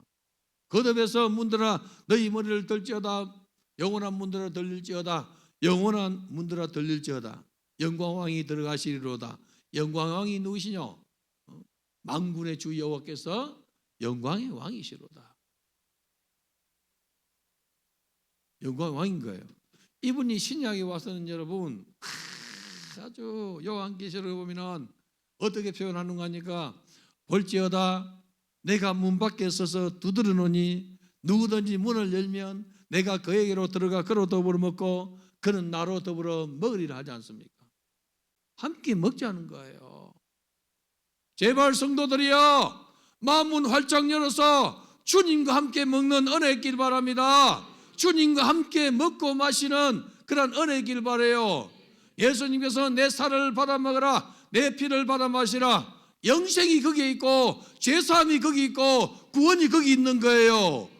거듭에서 문들아 너희 머리를 들지어다. 영원한 문들아 들릴지어다. 영원한 문들아 들릴지어다. 영광의 왕이 들어가시리로다. 영광의 왕이 누구시뇨? 만군의 주 여호와께서 영광의 왕이시로다. 영광의 왕인 거예요. 이분이 신약에 와서는 여러분 아주 요한계시록을 보면은 어떻게 표현하는가 하니까 볼지어다 내가 문 밖에 서서 두드리노니 누구든지 문을 열면 내가 그에게로 들어가 그로 더불어 먹고 그는 나로 더불어 먹으리라 하지 않습니까? 함께 먹자는 거예요. 제발 성도들이여 마음문 활짝 열어서 주님과 함께 먹는 은혜 있길 바랍니다. 주님과 함께 먹고 마시는 그런 은혜 있길 바라요. 예수님께서 내 살을 받아 먹으라 내 피를 받아 마시라. 영생이 거기에 있고 죄사함이 거기 있고 구원이 거기 있는 거예요.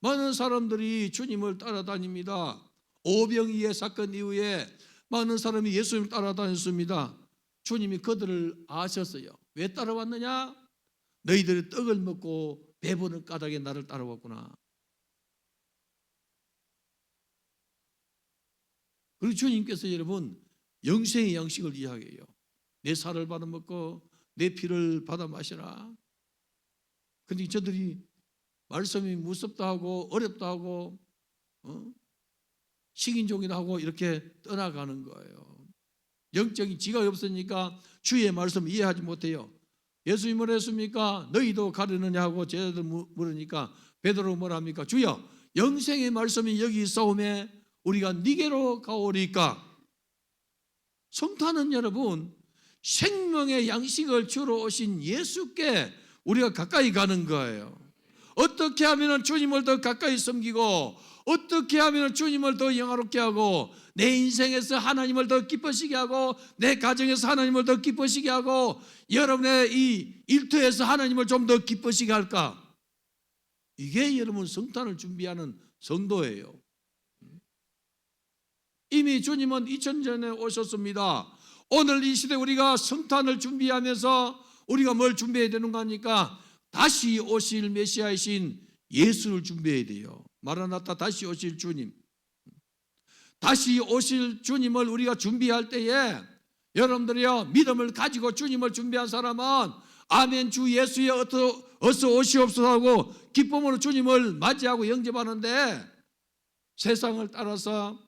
많은 사람들이 주님을 따라다닙니다. 오병이의 사건 이후에 많은 사람이 예수님을 따라다녔습니다. 주님이 그들을 아셨어요. 왜 따라왔느냐? 너희들이 떡을 먹고 배부른 까닭에 나를 따라왔구나. 그리고 주님께서 여러분 영생의 양식을 이야기해요. 내 살을 받아 먹고 내 피를 받아 마시라. 그런데 저들이 말씀이 무섭다 하고 어렵다 하고 식인종이다 하고 이렇게 떠나가는 거예요. 영적인 지각이 없으니까 주의 말씀 이해하지 못해요. 예수님이 뭐라 했습니까? 너희도 가르느냐 하고 제자들 물으니까 베드로가 뭐라 합니까? 주여, 영생의 말씀이 여기 있사오매 우리가 니게로 가오리까. 성탄은 여러분 생명의 양식을 주러 오신 예수께 우리가 가까이 가는 거예요. 어떻게 하면 주님을 더 가까이 섬기고 어떻게 하면 주님을 더 영화롭게 하고 내 인생에서 하나님을 더 기쁘시게 하고 내 가정에서 하나님을 더 기쁘시게 하고 여러분의 이 일터에서 하나님을 좀 더 기쁘시게 할까? 이게 여러분 성탄을 준비하는 성도예요. 이미 주님은 2000년 전에 오셨습니다. 오늘 이 시대 우리가 성탄을 준비하면서 우리가 뭘 준비해야 되는 거니까 다시 오실 메시아이신 예수를 준비해야 돼요. 마라나타, 다시 오실 주님. 다시 오실 주님을 우리가 준비할 때에 여러분들이요, 믿음을 가지고 주님을 준비한 사람은 아멘 주 예수여 어서 오시옵소서 하고 기쁨으로 주님을 맞이하고 영접하는데, 세상을 따라서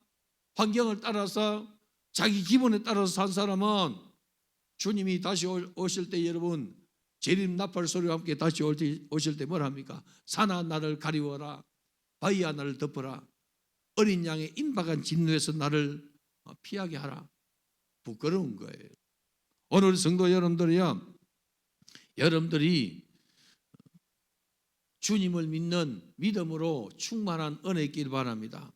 환경을 따라서 자기 기분에 따라서 산 사람은 주님이 다시 오실 때 여러분 재림 나팔 소리와 함께 다시 오실 때 뭘 합니까? 산아 나를 가리워라, 바위야 나를 덮어라, 어린 양의 임박한 진노에서 나를 피하게 하라. 부끄러운 거예요. 오늘 성도 여러분들이요, 여러분들이 주님을 믿는 믿음으로 충만한 은혜 있기를 바랍니다.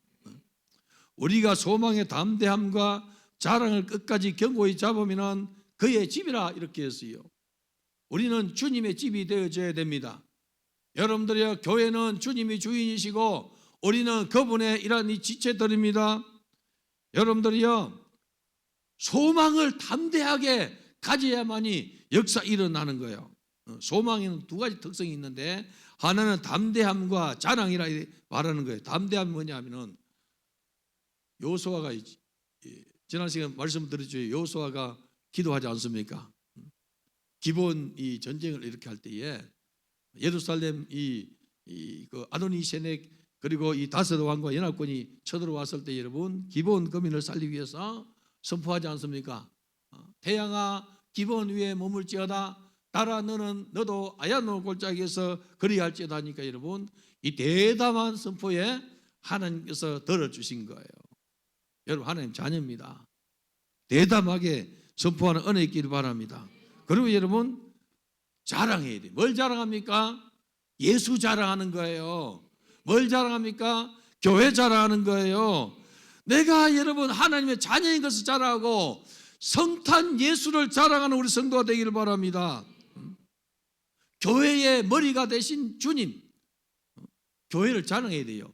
우리가 소망의 담대함과 자랑을 끝까지 견고히 잡으면 그의 집이라 이렇게 했어요. 우리는 주님의 집이 되어져야 됩니다. 여러분들이요, 교회는 주님이 주인이시고 우리는 그분의 일한 이 지체들입니다. 여러분들이요, 소망을 담대하게 가져야만이 역사 일어나는 거예요. 소망에는 두 가지 특성이 있는데 하나는 담대함과 자랑이라 말하는 거예요. 담대함이 뭐냐면은 여호수아가 지난 시간에 말씀드렸죠. 여호수아가 기도하지 않습니까? 기본 이 전쟁을 이렇게 할 때에 예루살렘 그 아도니세넥 그리고 이 다섯 왕과 연합군이 쳐들어왔을 때 여러분 기본 거민을 살리기 위해서 선포하지 않습니까? 태양아 기본 위에 머물지어다, 달아 너도 아야노 골짜기에서 그리할지어다 하니까 여러분 이 대담한 선포에 하나님께서 들어주신 거예요. 여러분 하나님 자녀입니다. 대담하게 선포하는 은혜 있기를 바랍니다. 그리고 여러분 자랑해야 돼요. 뭘 자랑합니까? 예수 자랑하는 거예요. 뭘 자랑합니까? 교회 자랑하는 거예요. 내가 여러분 하나님의 자녀인 것을 자랑하고 성탄 예수를 자랑하는 우리 성도가 되기를 바랍니다. 교회의 머리가 되신 주님, 교회를 자랑해야 돼요.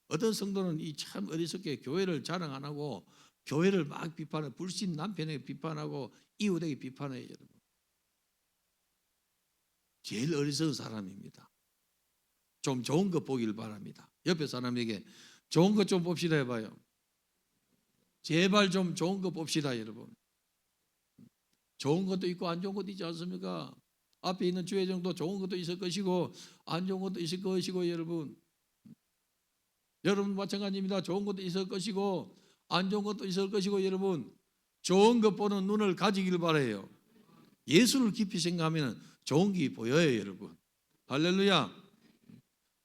어떤 성도는 이 참 어리석게 교회를 자랑 안 하고 교회를 막 비판하고 불신 남편에게 비판하고 이웃에게 비판해요. 여러분 제일 어리석은 사람입니다. 좀 좋은 것 보기를 바랍니다. 옆에 사람에게 좋은 것 좀 봅시다 해봐요. 제발 좀 좋은 것 봅시다 여러분. 좋은 것도 있고 안 좋은 것도 있지 않습니까? 앞에 있는 주회장도 좋은 것도 있을 것이고 안 좋은 것도 있을 것이고 여러분 마찬가지입니다. 좋은 것도 있을 것이고 안 좋은 것도 있을 것이고 여러분 좋은 것 보는 눈을 가지기를 바라요. 예수를 깊이 생각하면 좋은 게 보여요 여러분. 할렐루야.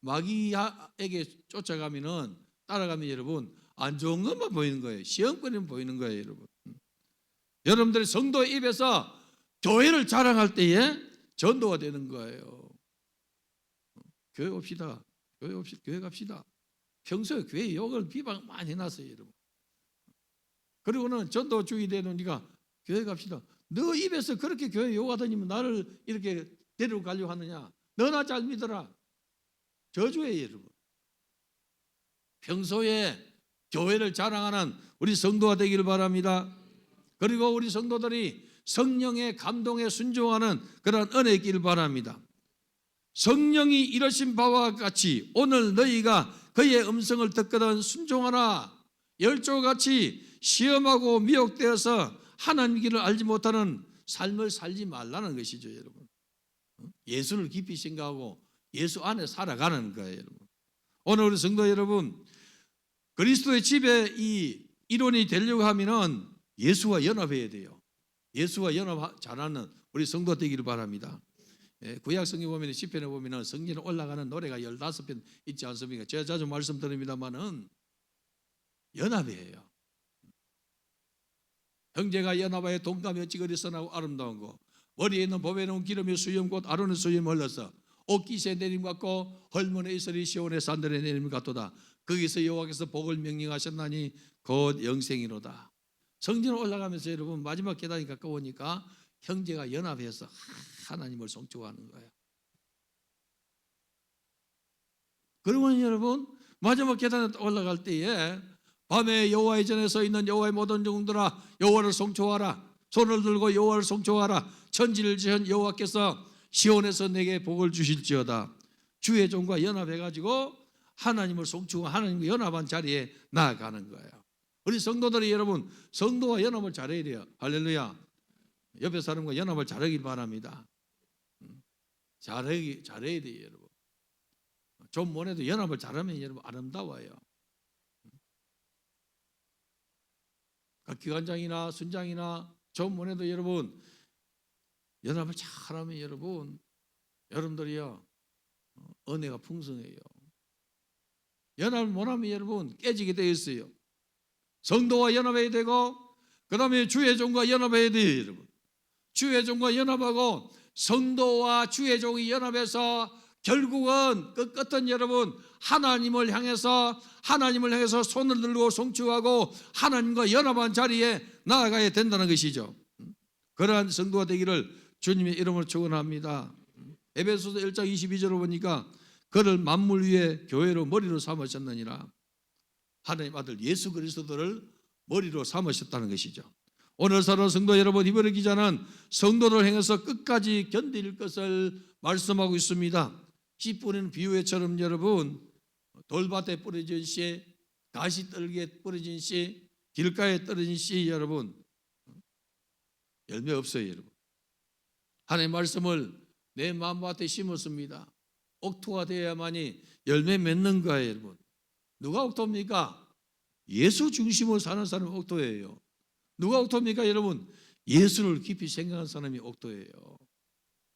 마귀에게 쫓아가면은 따라가면 여러분 안 좋은 것만 보이는 거예요. 시험거리만 보이는 거예요 여러분. 여러분들이 성도의 입에서 교회를 자랑할 때에 전도가 되는 거예요. 교회 옵시다. 교회 갑시다. 평소에 교회 욕을 비방 많이 해놨어요 여러분. 그리고는 전도주의 되는 네가 교회 갑시다. 너 입에서 그렇게 교회 욕하더니면 나를 이렇게 데리고 가려고 하느냐. 너나 잘 믿어라. 저주예요 여러분. 평소에 교회를 자랑하는 우리 성도가 되기를 바랍니다. 그리고 우리 성도들이 성령의 감동에 순종하는 그런 은혜 있기를 바랍니다. 성령이 이러신 바와 같이 오늘 너희가 그의 음성을 듣거든 순종하라. 열조같이 시험하고 미혹되어서 하나님 길을 알지 못하는 삶을 살지 말라는 것이죠, 여러분. 예수를 깊이 생각하고 예수 안에 살아가는 거예요, 여러분. 오늘 우리 성도 여러분, 그리스도의 집에 이 일원이 되려고 하면은 예수와 연합해야 돼요. 예수와 연합 잘하는 우리 성도 되기를 바랍니다. 구약 성경 보면 시편에 보면은 성전에 올라가는 노래가 15편 있지 않습니까? 제가 자주 말씀드립니다만은 연합이에요. 형제가 연합하여 동감이 찌그리 선하고 아름다운 거, 머리에 있는 법에 놓은 기름의 수염 곧 아론의 수염 흘러서 옥기세 내림 같고 헐문의 이슬이 시온의 산들의 내림 같도다. 거기서 여호와께서 복을 명령하셨나니 곧 영생이로다. 성전에 올라가면서 여러분 마지막 계단이 가까우니까 형제가 연합해서 하나님을 송축하는 거예요. 그러면 여러분 마지막 계단에 올라갈 때에 밤에 여호와의 전에 서 있는 여호와의 모든 종들아 여호와를 송축하라. 손을 들고 여호와를 송축하라. 천지를 지은 여호와께서 시온에서 내게 복을 주실지어다. 주의 종과 연합해가지고 하나님을 송축하고 하나님과 연합한 자리에 나아가는 거예요. 우리 성도들이 여러분 성도와 연합을 잘해야 돼요. 할렐루야. 옆에 사람과 연합을 잘하길 바랍니다. 잘해야 돼요, 여러분. 좀 못해도 연합을 잘하면 여러분 아름다워요. 기관장이나 순장이나 좀 못해도 여러분 연합을 잘하면 여러분들이요 은혜가 풍성해요. 연합을 못하면 여러분 깨지게 되어 있어요. 성도와 연합해야 되고 그 다음에 주의 종과 연합해야 돼요, 여러분. 주의 종과 연합하고 성도와 주의 종이 연합해서 결국은 끝은 여러분 하나님을 향해서 손을 들고 송축하고 하나님과 연합한 자리에 나아가야 된다는 것이죠. 그러한 성도가 되기를 주님의 이름으로 축원합니다. 에베소서 1장 22절을 보니까 그를 만물 위에 교회로 머리로 삼으셨느니라. 하나님 아들 예수 그리스도를 머리로 삼으셨다는 것이죠. 오늘 사는 성도 여러분, 히브리 기자는 성도를 향해서 끝까지 견딜 것을 말씀하고 있습니다. 씨 뿌리는 비유회처럼 여러분 돌밭에 뿌려진 씨, 가시떨기에 뿌려진 씨, 길가에 떨어진 씨 여러분 열매 없어요, 여러분. 하나님의 말씀을 내 마음밭에 심었습니다. 옥토가 되어야만이 열매 맺는 거예요, 여러분. 누가 옥토입니까? 예수 중심으로 사는 사람이 옥토예요. 누가 옥토입니까, 여러분? 예수를 깊이 생각한 사람이 옥토예요.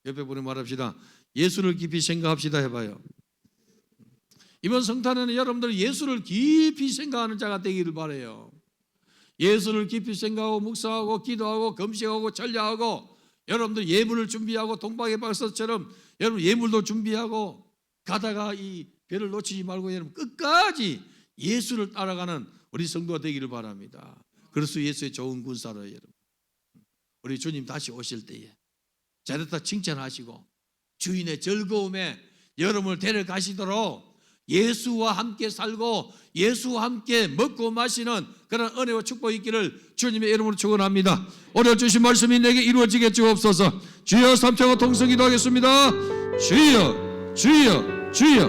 옆에 보내 말합시다. 예수를 깊이 생각합시다 해봐요. 이번 성탄에는 여러분들 예수를 깊이 생각하는 자가 되기를 바라요. 예수를 깊이 생각하고 묵상하고 기도하고 금식하고 전례하고 여러분들 예물을 준비하고 동방의 박사처럼 여러분 예물도 준비하고 가다가 이 배를 놓치지 말고 여러분 끝까지 예수를 따라가는 우리 성도가 되기를 바랍니다. 그래서 예수의 좋은 군사로 여러분 우리 주님 다시 오실 때에 잘했다 칭찬하시고 주인의 즐거움에 여러분을 데려가시도록 예수와 함께 살고 예수와 함께 먹고 마시는 그런 은혜와 축복이 있기를 주님의 이름으로 축원합니다. 오늘 주신 말씀이 내게 이루어지게 주옵소서. 주여 삼창과 동성 기도하겠습니다. 주여 주여 주여.